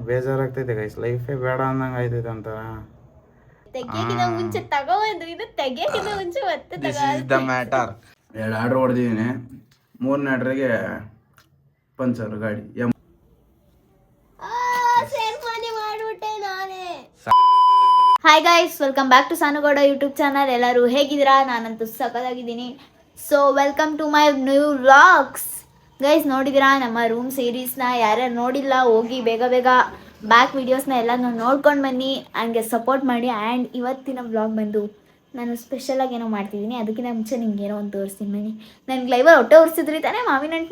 ಬೇಜಾರಾಗ್ತೈತೆ guys, ಲೈಫೇ ಬೇಡ ಅನ್ನಂಗೆ ಆಯ್ತೈತೆ ಅಂತ. ತೆಗಿಯಕ್ಕಿಂತ ಮುಂಚೆ ತಗೋಬಂದು ಇದು ತೆಗಿಯಕ್ಕಿಂತ ಮುಂಚೆ ಮತ್ತೆ this is the matter. 2 order ಹೊಡೆದಿದ್ದೀನಿ, 3ನೇ ಆರ್ಡ್ರಿಗೆ ಪಂಚರ್ ಗಾಡಿ. Hi guys, welcome back to Sanu Gowda YouTube channel. ಎಲ್ಲರೂ ಹೇಗಿದ್ದೀರಾ? ನಾನಂತೂ ಸಖತ್ತಾಗಿದ್ದೀನಿ. So welcome to my new vlogs. Guys, ನೋಡಿದ್ದೀರಾ ನಮ್ಮ ರೂಮ್ ಸೀರೀಸ್ನ? ಯಾರ್ಯಾರು ನೋಡಿಲ್ಲ ಹೋಗಿ ಬೇಗ ಬೇಗ ಬ್ಯಾಕ್ ವೀಡಿಯೋಸ್ನ ಎಲ್ಲನೂ ನೋಡ್ಕೊಂಡು ಬನ್ನಿ, ಹಂಗೆ ಸಪೋರ್ಟ್ ಮಾಡಿ. ಆ್ಯಂಡ್ ಇವತ್ತಿನ ವ್ಲಾಗ್ ಬಂದು ನಾನು ಸ್ಪೆಷಲಾಗಿ ಏನೋ ಮಾಡ್ತಿದ್ದೀನಿ. ಅದಕ್ಕಿಂತ ಮುಂಚೆ ನಿಮ್ಗೆ ಏನೋ ಒಂದು ತೋರಿಸ್ತೀನಿ ಬನ್ನಿ. ನನಗೆ ಲೈವಲ್ಲಿ ಹೊಟ್ಟೆ ಉರಿಸಿದ್ರಿ ತಾನೇ, ಮಾವಿನ ಹಣ್ಣು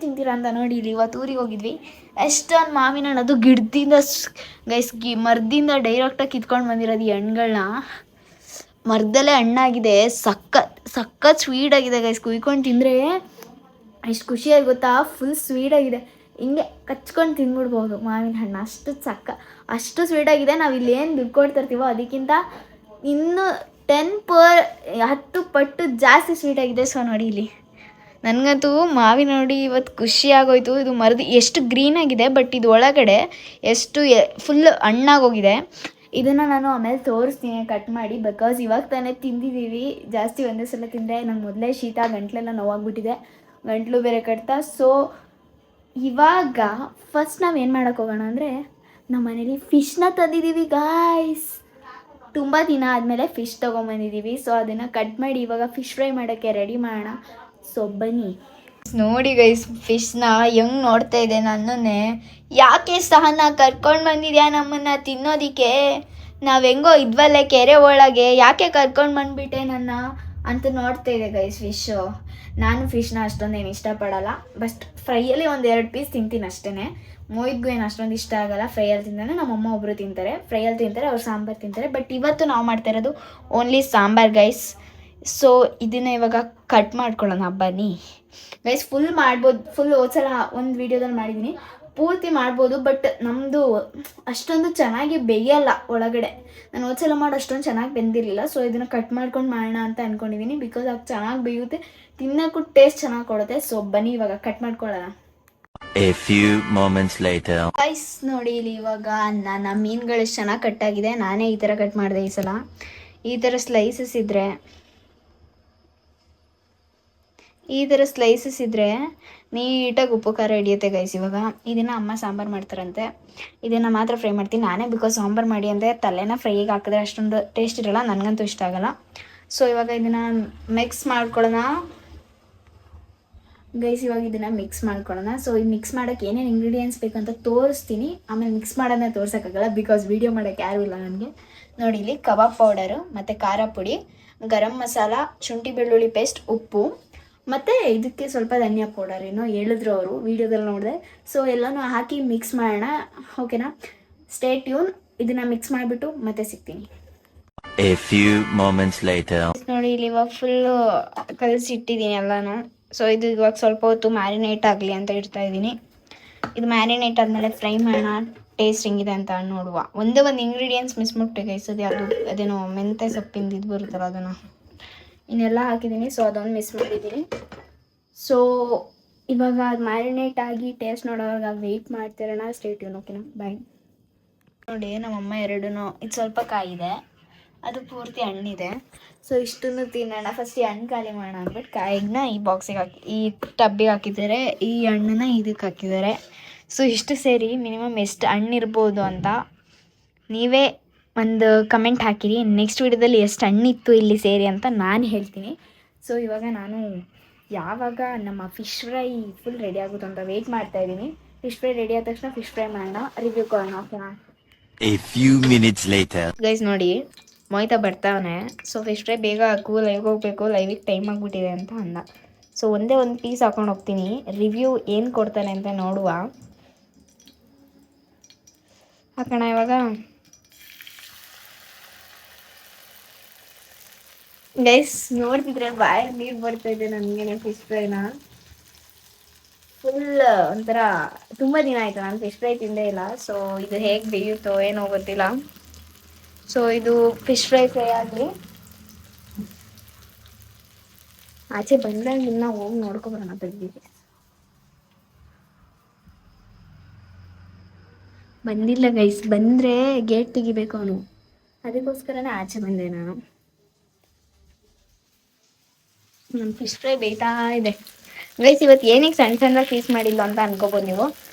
ತಿಂತೀರಾ ಅಂತ. ನೋಡಿ, ಇಲ್ಲಿ ಇವತ್ತು ಊರಿಗೆ ಹೋಗಿದ್ವಿ. ಎಷ್ಟೊಂದು ಮಾವಿನ ಹಣ್ಣು, ಅದು ಗಿಡದಿಂದ ಗೈಸ್, ಮರದಿಂದ ಡೈರೆಕ್ಟಾಗಿ ಕಿತ್ಕೊಂಡು ಬಂದಿರೋದು ಈ ಹಣ್ಣುಗಳನ್ನ. ಮರದಲ್ಲೇ ಹಣ್ಣಾಗಿದೆ, ಸಖತ್ ಸ್ವೀಟಾಗಿದೆ ಗೈಸ್. ಕುಯ್ಕೊಂಡು ತಿಂದರೆ ಎಷ್ಟು ಖುಷಿಯಾಗಿ ಗೊತ್ತಾ, ಫುಲ್ ಸ್ವೀಟಾಗಿದೆ. ಹಿಂಗೆ ಕಚ್ಕೊಂಡು ತಿಂದ್ಬಿಡ್ಬೋದು ಮಾವಿನ ಹಣ್ಣು, ಅಷ್ಟು ಸ್ವೀಟಾಗಿದೆ. ನಾವು ಇಲ್ಲಿ ಏನು ದುಡ್ಡು ಕೊಡ್ತಿರ್ತೀವೋ ಅದಕ್ಕಿಂತ ಇನ್ನೂ 10 ಪಟ್ಟು ಜಾಸ್ತಿ ಸ್ವೀಟಾಗಿದೆ. ಸೊ ನೋಡಿ, ಇಲ್ಲಿ ನನಗಂತೂ ಮಾವಿನ ನೋಡಿ ಇವತ್ತು ಖುಷಿ ಆಗೋಯ್ತು. ಇದು ಮರದ ಎಷ್ಟು ಗ್ರೀನಾಗಿದೆ, ಬಟ್ ಇದು ಒಳಗಡೆ ಎಷ್ಟು ಫುಲ್ ಹಣ್ಣಾಗೋಗಿದೆ. ಇದನ್ನು ನಾನು ಆಮೇಲೆ ತೋರಿಸ್ತೀನಿ ಕಟ್ ಮಾಡಿ, ಬಿಕಾಸ್ ಇವಾಗ ತಾನೇ ತಿಂದಿದ್ದೀವಿ. ಜಾಸ್ತಿ ಒಂದೇ ಸಲ ತಿಂದರೆ ನಂಗೆ ಮೊದಲೇ ಶೀತ, ಗಂಟ್ಲೆಲ್ಲ ನೋವಾಗ್ಬಿಟ್ಟಿದೆ, ಗಂಟ್ಲು ಬೇರೆ ಕಟ್ತಾ. ಸೊ ಇವಾಗ ಫಸ್ಟ್ ನಾವು ಏನು ಮಾಡೋಕ್ಕೆ ಹೋಗೋಣ ಅಂದರೆ, ನಮ್ಮ ಮನೇಲಿ ಫಿಶ್ನ ತಂದಿದ್ದೀವಿ ಗಾಯ್ಸ್. ತುಂಬ ದಿನ ಆದಮೇಲೆ ಫಿಶ್ ತೊಗೊಂಬಂದಿದ್ದೀವಿ. ಸೊ ಅದನ್ನು ಕಟ್ ಮಾಡಿ ಇವಾಗ ಫಿಶ್ ಫ್ರೈ ಮಾಡೋಕ್ಕೆ ರೆಡಿ ಮಾಡೋಣ. ಸೊ ಬನ್ನಿ. ನೋಡಿ ಗೈಸ್, ಫಿಶ್ನ ಹೆಂಗೆ ನೋಡ್ತಾ ಇದೆ ನನ್ನನ್ನೇ. ಯಾಕೆ ಸಹನ ಕರ್ಕೊಂಡು ಬಂದಿದ್ಯಾ ನಮ್ಮನ್ನು ತಿನ್ನೋದಕ್ಕೆ? ನಾವು ಹೆಂಗೋ ಇದ್ವಲ್ಲೇ ಕೆರೆ ಒಳಗೆ, ಯಾಕೆ ಕರ್ಕೊಂಡು ಬಂದುಬಿಟ್ಟೆ ನನ್ನ ಅಂತ ನೋಡ್ತಾ ಇದೆ ಗೈಸ್ ಫಿಶ್ಶು. ನಾನು ಫಿಶ್ನ ಅಷ್ಟೊಂದೇನು ಇಷ್ಟಪಡಲ್ಲ, ಬಟ್ ಫ್ರೈಯಲ್ಲಿ 1-2 ಪೀಸ್ ತಿಂತೀನಿ ಅಷ್ಟೇ. ಮೊಯ್ದ್ಗೂ ಏನು ಅಷ್ಟೊಂದು ಇಷ್ಟ ಆಗಲ್ಲ. ಫ್ರೈಯಲ್ಲಿ ತಿಂತಾನೆ, ನಮ್ಮಮ್ಮ ಒಬ್ಬರು ತಿಂತಾರೆ, ಫ್ರೈಯಲ್ಲಿ ತಿಂತಾರೆ, ಅವ್ರು ಸಾಂಬಾರು ತಿಂತಾರೆ. ಬಟ್ ಇವತ್ತು ನಾವು ಮಾಡ್ತಾ ಇರೋದು ಓನ್ಲಿ ಸಾಂಬಾರು ಗೈಸ್. ಸೊ ಇದನ್ನು ಇವಾಗ ಕಟ್ ಮಾಡ್ಕೊಳ್ಳೋಣ ಬನ್ನಿ ಗೈಸ್. ಫುಲ್ ಮಾಡ್ಬೋದು, ಫುಲ್ ಹೋದ್ಸಲ ಒಂದು ವೀಡಿಯೋದಲ್ಲಿ ಮಾಡಿದ್ದೀನಿ, ಪೂರ್ತಿ ಮಾಡ್ಬೋದು. ಬಟ್ ನಮ್ಮದು ಅಷ್ಟೊಂದು ಚೆನ್ನಾಗಿ ಬೇಯಲ್ಲ ಒಳಗಡೆ. ನಾನು ಹೋದ್ಸಲ ಮಾಡಿ ಅಷ್ಟೊಂದು ಚೆನ್ನಾಗಿ ಬೆಂದಿರಲಿಲ್ಲ. ಸೊ ಇದನ್ನು ಕಟ್ ಮಾಡ್ಕೊಂಡು ಮಾಡೋಣ ಅಂತ ಅಂದ್ಕೊಂಡಿದ್ದೀನಿ, ಬಿಕಾಸ್ ಅದು ಚೆನ್ನಾಗಿ ಬೇಯುತ್ತೆ, ತಿನ್ನೋಕ್ಕೂ ಟೇಸ್ಟ್ ಚೆನ್ನಾಗಿ ಕೊಡುತ್ತೆ. ಸೊ ಬನ್ನಿ ಇವಾಗ ಕಟ್ ಮಾಡ್ಕೊಳ್ಳೋಣ. A few moments later. Guys ನೋಡಿ, ಇಲ್ಲಿ ಇವಾಗ ನನ್ನ ಮೀನುಗಳು ಎಷ್ಟು ಚೆನ್ನಾಗಿ ಕಟ್ಟಾಗಿದೆ. ನಾನೇ ಈ ಥರ ಕಟ್ ಮಾಡಿದೆ ಈ ಸಲ. ಈ ಥರ ಸ್ಲೈಸಸ್ ಇದ್ದರೆ ನೀಟಾಗಿ ಉಪ್ಪು ಖಾರ ಹಿಡಿಯುತ್ತೆ ಗೈಸ್. ಇವಾಗ ಇದನ್ನು ಅಮ್ಮ ಸಾಂಬಾರು ಮಾಡ್ತಾರಂತೆ, ಇದನ್ನು ಮಾತ್ರ ಫ್ರೈ ಮಾಡ್ತೀನಿ ನಾನೇ, ಬಿಕಾಸ್ ಸಾಂಬಾರು ಮಾಡಿ ಅಂದರೆ ತಲೆನ ಫ್ರೈಗೆ ಹಾಕಿದ್ರೆ ಅಷ್ಟೊಂದು ಟೇಸ್ಟ್ ಇರೋಲ್ಲ, ನನಗಂತೂ ಇಷ್ಟ ಆಗಲ್ಲ. ಸೊ ಇವಾಗ ಇದನ್ನು ಮಿಕ್ಸ್ ಮಾಡ್ಕೊಳ್ಳೋಣ ಗೈಸ್. ಇವಾಗ ಇದನ್ನು ಮಿಕ್ಸ್ ಮಾಡ್ಕೊಳ್ಳೋಣ. ಸೊ ಈ ಮಿಕ್ಸ್ ಮಾಡೋಕ್ಕೆ ಏನೇನು ಇಂಗ್ರೀಡಿಯೆಂಟ್ಸ್ ಬೇಕಂತ ತೋರಿಸ್ತೀನಿ, ಆಮೇಲೆ ಮಿಕ್ಸ್ ಮಾಡೋದನ್ನ ತೋರ್ಸೋಕ್ಕಾಗಲ್ಲ, ಬಿಕಾಸ್ ವೀಡಿಯೋ ಮಾಡೋಕ್ಕೆ ಯಾರೂ ಇಲ್ಲ ನನಗೆ. ನೋಡಿ, ಇಲ್ಲಿ ಕಬಾಬ್ ಪೌಡರು ಮತ್ತು ಖಾರ ಪುಡಿ, ಗರಂ ಮಸಾಲ, ಶುಂಠಿ ಬೆಳ್ಳುಳ್ಳಿ ಪೇಸ್ಟ್, ಉಪ್ಪು, ಮತ್ತು ಇದಕ್ಕೆ ಸ್ವಲ್ಪ ಧನಿಯಾ ಪೌಡರ್ ಏನೋ ಹೇಳಿದ್ರು ಅವರು ವೀಡಿಯೋದಲ್ಲಿ ನೋಡಿದೆ. ಸೊ ಎಲ್ಲನೂ ಹಾಕಿ ಮಿಕ್ಸ್ ಮಾಡೋಣ, ಓಕೆನಾ? Stay tune. ಇದನ್ನು ಮಿಕ್ಸ್ ಮಾಡಿಬಿಟ್ಟು ಮತ್ತೆ ಸಿಗ್ತೀನಿ. A few moments later. ನೋಡಿ, ಇಲ್ಲಿ ಇವಾಗ ಫುಲ್ಲು ಕಲಸಿಟ್ಟಿದ್ದೀನಿ ಎಲ್ಲನೂ. ಸೊ ಇದು ಇವಾಗ ಸ್ವಲ್ಪ ಹೊತ್ತು ಮ್ಯಾರಿನೇಟ್ ಆಗಲಿ ಅಂತ ಇಡ್ತಾ ಇದ್ದೀನಿ. ಇದು ಮ್ಯಾರಿನೇಟ್ ಆದಮೇಲೆ ಫ್ರೈ ಮಾಡೋಣ, ಟೇಸ್ಟ್ ಹೆಂಗಿದೆ ಅಂತ ನೋಡುವ. ಒಂದೇ ಒಂದು ಇಂಗ್ರೀಡಿಯೆಂಟ್ಸ್ ಮಿಸ್ ಮಾಡ್ಬಿಟ್ಟೆ ಗೈಸ್, ಅದೇನೋ ಮೆಂತ್ಯ ಸೊಪ್ಪಿಂದ ಇದು ಬರುತ್ತಲ್ಲ, ಅದನ್ನು ಇನ್ನೆಲ್ಲ ಹಾಕಿದ್ದೀನಿ. ಸೊ ಅದೊಂದು ಮಿಸ್ ಮಾಡಿದ್ದೀನಿ. ಸೊ ಇವಾಗ ಅದು ಮ್ಯಾರಿನೇಟ್ ಆಗಿ ಟೇಸ್ಟ್ ನೋಡೋವಾಗ ವೆಯ್ಟ್ ಮಾಡ್ತಿರೋಣ. ಸ್ಟೇ ಟ್ಯೂನ್, ಓಕೆನಾ? ಬಾಯ್. ನೋಡಿ, ನಮ್ಮಮ್ಮ ಎರಡೂ, ಇದು ಸ್ವಲ್ಪ ಕಾಯಿದೆ, ಅದು ಪೂರ್ತಿ ಹಣ್ಣಿದೆ. ಸೊ ಇಷ್ಟನ್ನು ತಿನ್ನೋಣ. ಫಸ್ಟ್ ಈ ಹಣ್ಣು ಖಾಲಿ ಮಾಡೋಣ ಅಂದ್ಬಿಟ್ಟು ಕಾಯಿನ ಈ ಬಾಕ್ಸಿಗೆ ಹಾಕಿ, ಈ ಟಬ್ಬಿಗೆ ಹಾಕಿದ್ದಾರೆ, ಈ ಹಣ್ಣನ್ನ ಇದಕ್ಕೆ ಹಾಕಿದ್ದಾರೆ. ಸೊ ಇಷ್ಟು ಸೇರಿ ಮಿನಿಮಮ್ ಎಷ್ಟು ಹಣ್ಣಿರ್ಬೋದು ಅಂತ ನೀವೇ ಒಂದು ಕಮೆಂಟ್ ಹಾಕಿರಿ. ನೆಕ್ಸ್ಟ್ ವೀಡಿಯೋದಲ್ಲಿ ಎಷ್ಟು ಹಣ್ಣಿತ್ತು ಇಲ್ಲಿ ಸೇರಿ ಅಂತ ನಾನು ಹೇಳ್ತೀನಿ. ಸೊ ಇವಾಗ ನಾನು ಯಾವಾಗ ನಮ್ಮ ಫಿಶ್ ಫ್ರೈ ಫುಲ್ ರೆಡಿ ಆಗುತ್ತೆ ಅಂತ ವೆಯ್ಟ್ ಮಾಡ್ತಾಯಿದ್ದೀನಿ. ಫಿಶ್ ಫ್ರೈ ರೆಡಿ ಆದ ತಕ್ಷಣ ಫಿಶ್ ಫ್ರೈ ಮಾಡೋಣ, ರಿವ್ಯೂ ಕೊಡೋಣ, ಓಕೆನಾ? A few minutes later. Guys ನೋಡಿ, ಮೊಯ್ತಾ ಬರ್ತಾವನೆ. ಸೊ ಫಿಶ್ ಫ್ರೈ ಬೇಗ ಹಾಕು, ಲೈವ್ ಹೋಗಬೇಕು, ಲೈವಿಗೆ ಟೈಮ್ ಆಗಿಬಿಟ್ಟಿದೆ ಅಂತ ಅಂದ. ಸೊ ಒಂದೇ ಒಂದು ಪೀಸ್ ಹಾಕೊಂಡು ಹೋಗ್ತೀನಿ, ರಿವ್ಯೂ ಏನು ಕೊಡ್ತಾನೆ ಅಂತ ನೋಡುವ. ಹಾಕೋಣ ಇವಾಗ. ಗೈಸ್ ನೋಡ್ತಿದ್ರೆ ಬಾಯಿ ನೀರು ಬರ್ತಾಯಿದೆ ನನಗೆ. ಫಿಶ್ ಫ್ರೈನ ಫುಲ್ ಒಂಥರ ತುಂಬ ದಿನ ಆಯಿತು ನಾನು ಫಿಶ್ ಫ್ರೈ ತಿಂದೇ ಇಲ್ಲ. ಸೊ ಇದು ಹೇಗೆ ಬೇಯುತ್ತೋ ಏನೋ ಗೊತ್ತಿಲ್ಲ. ಸೊ ಇದು ಫಿಶ್ ಫ್ರೈ ಆಗಲಿ. ಆಚೆ ಬಂದಾಗ ಇನ್ನು ಹೋಗಿ ನೋಡ್ಕೊಬರೋಣ ತೆಗ್ದಿದೆ. ಬಂದಿಲ್ಲ ಗೈಸ್, ಬಂದರೆ ಗೇಟ್ ತೆಗಿಬೇಕು ಅವನು, ಅದಕ್ಕೋಸ್ಕರನೇ ಆಚೆ ಬಂದೆ ನಾನು. ನಮ್ಮ ಫಿಶ್ ಫ್ರೈ ಬೇಯ್ತಾ ಇದೆ ಗೈಸ್. ಇವತ್ತು ಏನಕ್ಕೆ ಸಣ್ಣ ಸಣ್ಣ ಪೀಸ್ ಮಾಡಿಲ್ಲ ಅಂತ ಅನ್ಕೋಬೋದು ನೀವು,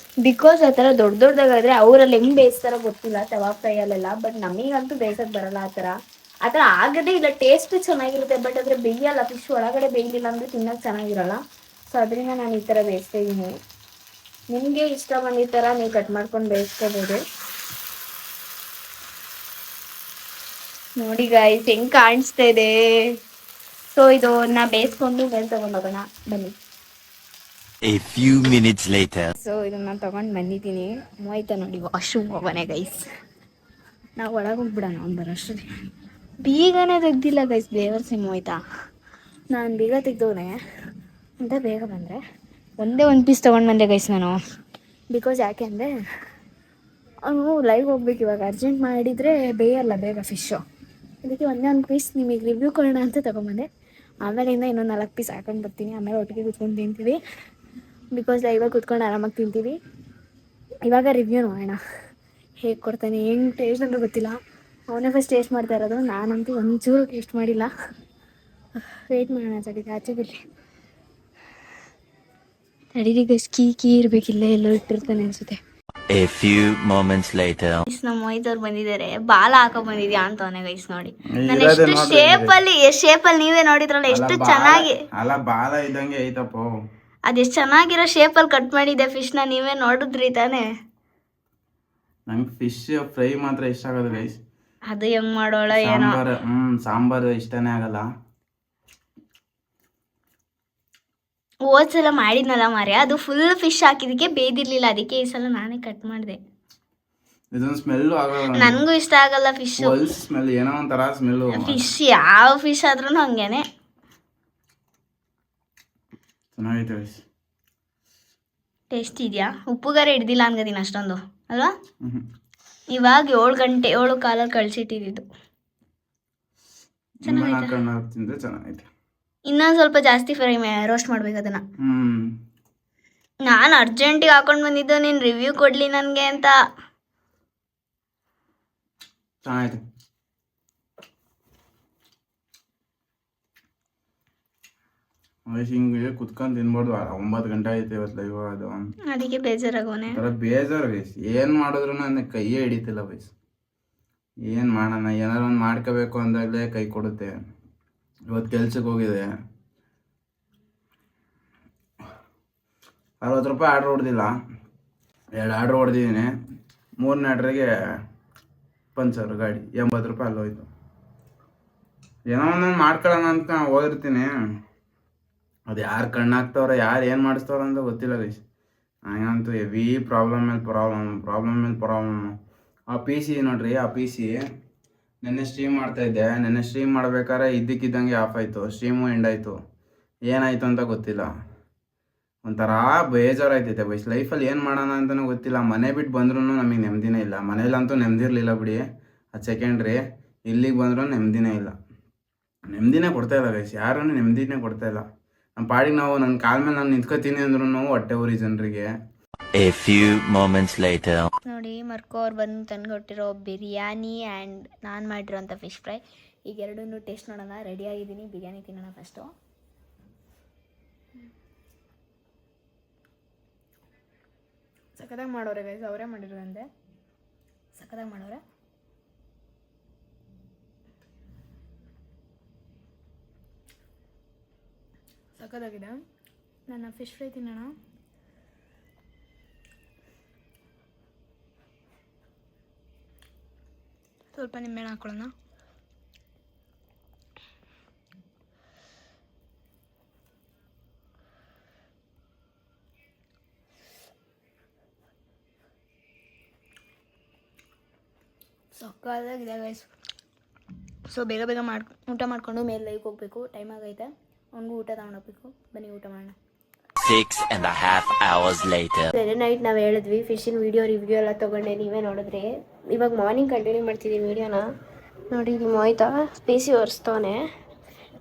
ಬಿಕಾಸ್ ಆ ಥರ ದೊಡ್ಡ ದೊಡ್ಡದಾಗಾದರೆ ಅವರಲ್ಲಿ ಹೆಂಗೆ ಬೇಯಿಸ್ತಾರೋ ಗೊತ್ತಿಲ್ಲ ತವಾ ಫ್ರೈಯಲ್ಲೆಲ್ಲ. ಬಟ್ ನಮಗಂತೂ ಬೇಯಿಸೋಕೆ ಬರಲ್ಲ ಆ ಥರ ಆಗದೇ ಇಲ್ಲ. ಟೇಸ್ಟ್ ಚೆನ್ನಾಗಿರುತ್ತೆ, ಬಟ್ ಆದರೆ ಬೇಯಲ್ಲ. ಫಿಶ್ ಒಳಗಡೆ ಬೇಯಲಿಲ್ಲ ಅಂದರೆ ತಿನ್ನೋಕೆ ಚೆನ್ನಾಗಿರಲ್ಲ. ಸೊ ಅದರಿಂದ ನಾನು ಈ ಥರ ಬೇಯಿಸ್ತಾ ಇದ್ದೀನಿ. ನಿಮಗೆ ಇಷ್ಟ ಬಂದಿದ್ದ ಥರ ನೀವು ಕಟ್ ಮಾಡ್ಕೊಂಡು ಬೇಯಿಸ್ಕೋಬೋದು. ನೋಡಿ ಗಾಯ್ಸ್ ಹೆಂಗೆ ಕಾಣಿಸ್ತಾ ಇದೆ. ಸೊ ಇದನ್ನ ಬೇಯಿಸ್ಕೊಂಡು ಮೇಲೆ ತೊಗೊಂಡೋಗೋಣ ಬನ್ನಿ. A few minutes later. So ಇದನ್ನ ತೊಗೊಂಡು ಬಂದಿದ್ದೀನಿ. ಮೋಯ್ತಾ ನೋಡಿ ವಾಶ್ರೂಮ್ ಹೋಗೋಣ ಗೈಸ್. ನಾವು ಒಳಗೆ ಹೋಗ್ಬಿಡೋಣ ಅವ್ನು ಬರೋಷ್ಟರಲ್ಲಿ. ಬೀಗನೇ ತೆಗ್ದಿಲ್ಲ ಗೈಸ್, ಬೇವರ್ಸಿ ಮೋಯ್ತಾ. ನಾನು ಬೀಗ ತೆಗ್ದವನೆ ಅಂತ ಬೇಗ ಬಂದರೆ ಒಂದೇ ಒಂದು ಪೀಸ್ ತೊಗೊಂಡು ಬಂದೆ ಗೈಸ್ ನಾನು. ಬಿಕಾಸ್ ಯಾಕೆ ಅಂದರೆ ಅವನು ಲೈವ್ ಹೋಗ್ಬೇಕು ಇವಾಗ, ಅರ್ಜೆಂಟ್ ಮಾಡಿದರೆ ಬೇಯಲ್ಲ ಬೇಗ ಫಿಶ್ಶು. ಅದಕ್ಕೆ ಒಂದೇ ಒಂದು ಪೀಸ್ ನಿಮಗೆ ರಿವ್ಯೂ ಕೊಡೋಣ ಅಂತ ತೊಗೊಂಬಂದೆ. ಆಮೇಲಿಂದ ಇನ್ನೊಂದು 4 ಪೀಸ್ ಹಾಕೊಂಡು ಬರ್ತೀನಿ. ಆಮೇಲೆ ಒಟ್ಟಿಗೆ ಕುತ್ಕೊಂಡು ತಿಂತೀವಿ. ಬಿಕಾಸ್ ಲೈವಾಗಿ ಕುತ್ಕೊಂಡು ಆರಾಮಾಗಿ ತಿಂತೀವಿ. ಇವಾಗ ರಿವ್ಯೂ ನೋಡೋಣ ಹೇಗೆ ಕೊಡ್ತಾನೆ, ಹೆಂಗೆ ಟೇಸ್ಟ್ ಅಂತ ಗೊತ್ತಿಲ್ಲ. ಅವನೇ ಫಸ್ಟ್ ಟೇಸ್ಟ್ ಮಾಡ್ತಾ ಇರೋದು, ನಾನಂತೂ ಒಂಚೂರು ಟೇಸ್ಟ್ ಮಾಡಿಲ್ಲ. ವೆಯ್ಟ್ ಮಾಡೋಣ ಜೊತೆಗೆ ಆಚೆ ಬಿಲ್ಲಿ. ತಡೀರಿಗೆ ಕೀ ಇರಬೇಕಿಲ್ಲ, ಎಲ್ಲೋ ಇಟ್ಟಿರ್ತಾನೆ ಅನ್ಸುತ್ತೆ. A few moments later. ನಮ್ಮ ಮೊಯ್ತವ್ರು ಬಂದಿದ್ದಾರೆ. ಬಾಲ ಹಾಕೋ ಬಂದಿದ್ಯಾ ಅಂತವನೇ ಗೈಸ್ ನೋಡಿ. ನಾನು ಎಷ್ಟು ಶೇಪಲ್ಲಿ ನೀವೇ ನೋಡಿದ್ರಲ್ಲ ಎಷ್ಟು ಚೆನ್ನಾಗಿ. ಅಲ್ಲ ಬಾಲ ಇದ್ದಂಗೆ ಐತಪ್ಪ. ಅದೆಷ್ಟು ಚೆನ್ನಾಗಿರೋ ಶೇಪಲ್ಲಿ ಕಟ್ ಮಾಡಿದ್ದೆ ಫಿಶ್ನ, ನೀವೇ ನೋಡಿದ್ರಿ ತಾನೇ. ನಂಗೆ ಫಿಶ್ ಫ್ರೈ ಮಾತ್ರ ಇಷ್ಟ ಆಗೋದು ಗೈಸ್. ಅದು ಹೆಂಗ್ ಮಾಡೋಳ ಏನೋ. ಸಾಂಬಾರು ಇಷ್ಟನೇ ಆಗಲ್ಲ. ಹೋದ್ಸಲ ಮಾಡಿದ್ನಲ್ಲ ಮಾರ್ರೆ, ಅದು ಫುಲ್ ಫಿಶ್ ಹಾಕಿದಕ್ಕೆ ಬೇಯ್ದಿರ್ಲಿಲ್ಲ, ಅದಕ್ಕೆ ಈ ಸಲ ನಾನೇ ಕಟ್ ಮಾಡಿದೆ. ಇದೊಂದು ಸ್ಮೆಲ್ಲು ಆಗಲ್ಲ, ನನಗೂ ಇಷ್ಟ ಆಗಲ್ಲ ಫಿಶ್ ಸ್ಮೆಲ್, ಏನೋ ಒಂಥರ ಸ್ಮೆಲ್ಲು. ಫಿಶ್ ಯಾವ ಫಿಶ್ ಆದ್ರೂ ಹಂಗೇನೆ. ಚೆನ್ನಾಗೈತೆ ಗೈಸ್. ಟೇಸ್ಟ್ ಇದೆಯಾ? ಉಪ್ಪುಗಾರ ಹಿಡ್ದಿಲ್ಲ ಅನ್ಕೋತೀನಿ ಅಷ್ಟೊಂದು ಅಲ್ವಾ? ಇವಾಗ 7 ಕಾಲಲ್ಲಿ ಕಳ್ಸಿಟ್ಟಿದ್ದು. ತಿಂದ್ರೆ ಚೆನ್ನಾಗೈತೆ. ಇನ್ನೊಂದು ಸ್ವಲ್ಪ ಜಾಸ್ತಿ ಫ್ರೈ ರೋಸ್ಟ್ ಮಾಡ್ಬೇಕು ಅದನ್ನ. ನಾನು ಅರ್ಜೆಂಟಿಗೆ ಹಾಕೊಂಡು ಬಂದಿದ್ದು ನೀನು ರಿವ್ಯೂ ಕೊಡ್ಲಿ ನನಗೆ ಅಂತ. ಚೆನ್ನಾಗೈತೆ. ಹಿಂಗೆ ಕುತ್ಕೊಂಡು ತಿನ್ಬಾರ್ದು. 9 ಗಂಟೆ ಆಯ್ತು ಇವತ್ತು ಲೈವ್. ಅದು ಅದಕ್ಕೆ ಬೇಜಾರಾಗೋನೆ. ಬೇಜಾರು ವಯಸ್ಸು. ಏನು ಮಾಡಿದ್ರು ನನ್ನ ಕೈಯೇ ಹಿಡಿತಿಲ್ಲ ವಯಸ್ಸು. ಏನು ಮಾಡೋಣ, ಏನಾರು ಒಂದು ಮಾಡ್ಕೋಬೇಕು ಅಂದಾಗಲೇ ಕೈ ಕೊಡುತ್ತೆ. ಇವತ್ತು ಕೆಲ್ಸಕ್ಕೆ ಹೋಗಿದೆ, 60 ರೂಪಾಯಿ ಆರ್ಡ್ರ್ ಹೊಡೆದಿಲ್ಲ, 2 ಆರ್ಡ್ರ್ ಹೊಡೆದಿದ್ದೀನಿ. 3ನೇ ಆರ್ಡ್ರಿಗೆ ಪಂಚರ್ ಗಾಡಿ 80 ರೂಪಾಯಿ ಅಲ್ಲೋಯ್ತು. ಏನೋ ಒಂದೊಂದು ಮಾಡ್ಕೊಳ್ಳೋಣ ಅಂತ ಹೋಗಿರ್ತೀನಿ. ಅದು ಯಾರು ಕಣ್ಣಾಗ್ತವ್ರೆ, ಯಾರು ಏನು ಮಾಡಿಸ್ತವ್ರೆ ಅಂತ ಗೊತ್ತಿಲ್ಲ ಗೈಸ್. ನನಗಂತೂ ಹೆವಿ ಪ್ರಾಬ್ಲಮ್ ಮೇಲೆ ಪ್ರಾಬ್ಲಮ್. ಆ ಪಿ ಸಿ ನೋಡ್ರಿ, ಆ ಪಿ ಸಿ ನೆನ್ನೆ ಸ್ಟ್ರೀಮ್ ಮಾಡ್ತಾಯಿದ್ದೆ. ನೆನ್ನೆ ಸ್ಟ್ರೀಮ್ ಮಾಡ್ಬೇಕಾದ್ರೆ ಇದ್ದಕ್ಕಿದ್ದಂಗೆ ಆಫ್ ಆಯಿತು, ಸ್ಟ್ರೀಮು ಎಂಡ್ ಆಯಿತು. ಏನಾಯಿತು ಅಂತ ಗೊತ್ತಿಲ್ಲ. ಒಂಥರ ಬೇಜಾರಾಯ್ತೈತೆ ಬೈಸ್. ಲೈಫಲ್ಲಿ ಏನು ಮಾಡೋಣ ಅಂತಲೂ ಗೊತ್ತಿಲ್ಲ. ಮನೆ ಬಿಟ್ಟು ಬಂದ್ರೂ ನಮಗೆ ನೆಮ್ಮದಿನೇ ಇಲ್ಲ. ಮನೇಲಂತೂ ನೆಮ್ಮದಿ ಇರಲಿಲ್ಲ ಬಿಡಿ, ಅದು ಸೆಕೆಂಡ್ರಿ. ಇಲ್ಲಿಗೆ ಬಂದ್ರೂ ನೆಮ್ಮದಿನೇ ಇಲ್ಲ, ನೆಮ್ಮದಿನೇ ಕೊಡ್ತಾಯಿಲ್ಲ ಗೈಸ್. ಯಾರೂ ನೆಮ್ಮದಿನೇ ಕೊಡ್ತಾಯಿಲ್ಲ. ನಮ್ಮ ಪಾಡಿಗೆ ನಾವು ನನ್ನ ಕಾಲ ಮೇಲೆ ನಾನು ನಿಂತ್ಕೋತೀನಿ ಅಂದ್ರೂ ಹೊಟ್ಟೆ ಉರಿ ಜನರಿಗೆ. A few moments later. ನೋಡಿ ಮರ್ಕೋ ಅವ್ರು ಬಂದು ತಂದುಕೊಟ್ಟಿರೋ ಬಿರಿಯಾನಿ ಆ್ಯಂಡ್ ನಾನು ಮಾಡಿರೋಂಥ ಫಿಶ್ ಫ್ರೈ, ಈಗ ಎರಡನ್ನೂ ಟೇಸ್ಟ್ ನೋಡೋಣ. ರೆಡಿಯಾಗಿದ್ದೀನಿ, ಬಿರಿಯಾನಿ ತಿನ್ನೋಣ ಫಸ್ಟು. ಸಖತ್ತಾಗಿ ಮಾಡೋರೆ ಗೈಸ್, ಅವರೇ ಮಾಡಿರೋದಂತೆ, ಸಖತ್ತಾಗಿ ಮಾಡೋರೆ. ಸಖತ್ತಾಗಿದೆ. ನನ್ನ ಫಿಶ್ ಫ್ರೈ ತಿನ್ನೋಣ. ಸ್ವಲ್ಪ ನಿಂಬೆಹಣ್ಣು ಹಾಕೊಳ್ಳೋಣ. ಸಕ್ಕತ್ತಾಗಿದೆ ಗೈಸ್. ಸೊ ಬೇಗ ಊಟ ಮಾಡಿಕೊಂಡು ಮೇಲೆ ಲೈವ್ ಹೋಗಬೇಕು. ಟೈಮ್ ಆಗೈತೆ, ಅವನಿಗೂ ಊಟ ತಗೊಂಡೋಗ್ಬೇಕು. ಬನ್ನಿ ಊಟ ಮಾಡೋಣ. 6.5 hours later. ನೆನ್ನೆ ನೈಟ್ ನಾವು ಹೇಳಿದ್ವಿ ಫಿಶಿನ ವಿಡಿಯೋ ರಿವ್ಯೂ ಎಲ್ಲ ತೊಗೊಂಡೆ, ನೀವೇ ನೋಡಿದ್ರಿ. ಇವಾಗ ಮಾರ್ನಿಂಗ್ ಕಂಟಿನ್ಯೂ ಮಾಡ್ತಿದ್ದೀವಿ ವಿಡಿಯೋನ. ನೋಡಿ ಇದು ಮೋಯ್ತಾ ಪಿ ಸಿ ಒರೆಸ್ತವನೆ.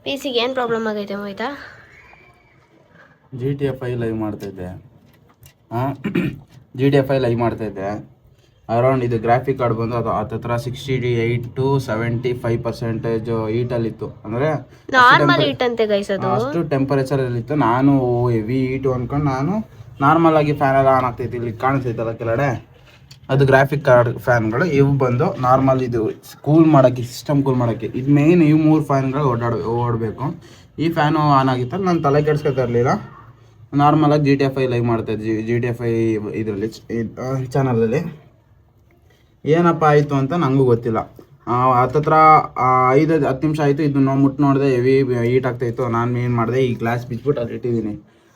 ಪಿ ಸಿಗೆ ಏನು ಪ್ರಾಬ್ಲಮ್ ಆಗೈತೆ ಮೋಯ್ತಾ? GTA 5 ಲೈವ್ ಮಾಡ್ತಾಯಿದ್ದೆ. GTA 5 ಲೈವ್ ಮಾಡ್ತಾಯಿದ್ದೆ. ಅರೌಂಡ್ ಇದು ಗ್ರಾಫಿಕ್ ಕಾರ್ಡ್ ಬಂದು ಅದು ಹತ್ತತ್ರ 68 to 75% ಹೀಟಲ್ಲಿತ್ತು. ಅಂದರೆ ನಾರ್ಮಲ್ ಹೀಟ್ ಅಂತೆ ಗೈಸ್ ಅದು. ಅಷ್ಟು ಟೆಂಪರೇಚರಲ್ಲಿತ್ತು. ನಾನು ಹೆವಿ ಹೀಟು ಅಂದ್ಕೊಂಡು ನಾನು ನಾರ್ಮಲ್ ಆಗಿ ಫ್ಯಾನ್ ಎಲ್ಲ ಆನ್ ಆಗ್ತೈತಿ, ಇಲ್ಲಿ ಕಾಣಿಸ್ತೈತಲ್ಲ ಕೆಳಗಡೆ, ಅದು ಗ್ರಾಫಿಕ್ ಕಾರ್ಡ್ ಫ್ಯಾನ್ಗಳು. ಇವು ಬಂದು ನಾರ್ಮಲ್ ಇದು ಕೂಲ್ ಮಾಡೋಕ್ಕೆ, ಸಿಸ್ಟಮ್ ಕೂಲ್ ಮಾಡೋಕ್ಕೆ. ಇದು ಮೇಯ್ನ್ ಇವು 3 ಫ್ಯಾನ್ಗಳು ಓಡಬೇಕು. ಈ ಫ್ಯಾನು ಆನ್ ಆಗಿತ್ತಲ್ಲ, ನಾನು ತಲೆ ಕೆಡ್ಸ್ಕೊತಾ ಇರಲಿಲ್ಲ. ನಾರ್ಮಲಾಗಿ GTA 5 ಲೈವ್ ಮಾಡ್ತಾಯಿದ್ದೆ, GTA 5 ಇದರಲ್ಲಿ ಚಾನಲಲ್ಲಿ. ಏನಪ್ಪ ಆಯಿತು ಅಂತ ನನಗೂ ಗೊತ್ತಿಲ್ಲ. ಹತ್ತತ್ರ 5-10 ನಿಮಿಷ ಆಯಿತು. ಇದನ್ನು ಮುಟ್ಟು ನೋಡಿದೆ, ಹೆವಿ ಹೀಟ್ ಆಗ್ತಾಯಿತ್ತು. ನಾನು ಏನು ಮಾಡಿದೆ, ಈ ಗ್ಲಾಸ್ ಬಿಚ್ಚಿಬಿಟ್ಟು ಅಲ್ಲಿ ಇಟ್ಟಿದ್ದೀನಿ.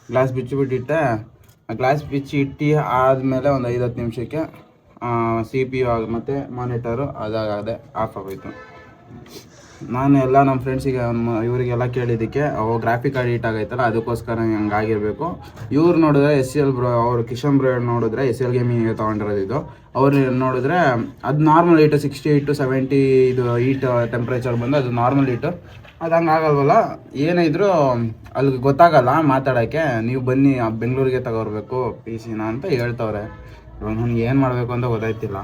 ಗ್ಲಾಸ್ ಬಿಚ್ಚಿಬಿಟ್ಟಿಟ್ಟೆ. ಆ ಗ್ಲಾಸ್ ಬಿಚ್ಚಿ ಇಟ್ಟು ಆದಮೇಲೆ ಒಂದು 5-10 ನಿಮಿಷಕ್ಕೆ CPU ಮತ್ತು ಮಾನಿಟರು ಅದಾಗದೆ ಆಫ್ ಆಗೋಯ್ತು. ನಾನು ಎಲ್ಲ ನಮ್ಮ ಫ್ರೆಂಡ್ಸಿಗೆ ಇವರಿಗೆಲ್ಲ ಕೇಳಿದ್ದಕ್ಕೆ ಗ್ರಾಫಿಕ್ ಕಾರ್ಡ್ ಹೀಟ್ ಆಗೈತಲ್ಲ, ಅದಕ್ಕೋಸ್ಕರ ಹಂಗೆ ಆಗಿರಬೇಕು. ಇವ್ರು ನೋಡಿದ್ರೆ SL ಬ್ರೋ, ಅವರು ಕಿಶನ್ ಬ್ರೋ ನೋಡಿದ್ರೆ SL ಗೇಮಿಂಗ್ ತೊಗೊಂಡಿರೋದು ಇದು. ಅವ್ರು ನೋಡಿದ್ರೆ ಅದು ನಾರ್ಮಲ್ ಹೀಟು 68 to 70 ಇದು ಹೀಟ್ ಟೆಂಪ್ರೇಚರ್ ಬಂದು ಅದು ನಾರ್ಮಲ್ ಹೀಟು. ಅದು ಹಂಗೆ ಆಗಲ್ವಲ್ಲ, ಏನಿದ್ರು ಅಲ್ಲಿಗೆ ಗೊತ್ತಾಗಲ್ಲ ಮಾತಾಡೋಕ್ಕೆ. ನೀವು ಬನ್ನಿ ಬೆಂಗಳೂರಿಗೆ ತಗೋರ್ಬೇಕು PC ಅಂತ ಹೇಳ್ತವ್ರೆ. ನನಗೆ ಏನು ಮಾಡಬೇಕು ಅಂತ ಗೊತ್ತಾಯ್ತಿಲ್ಲ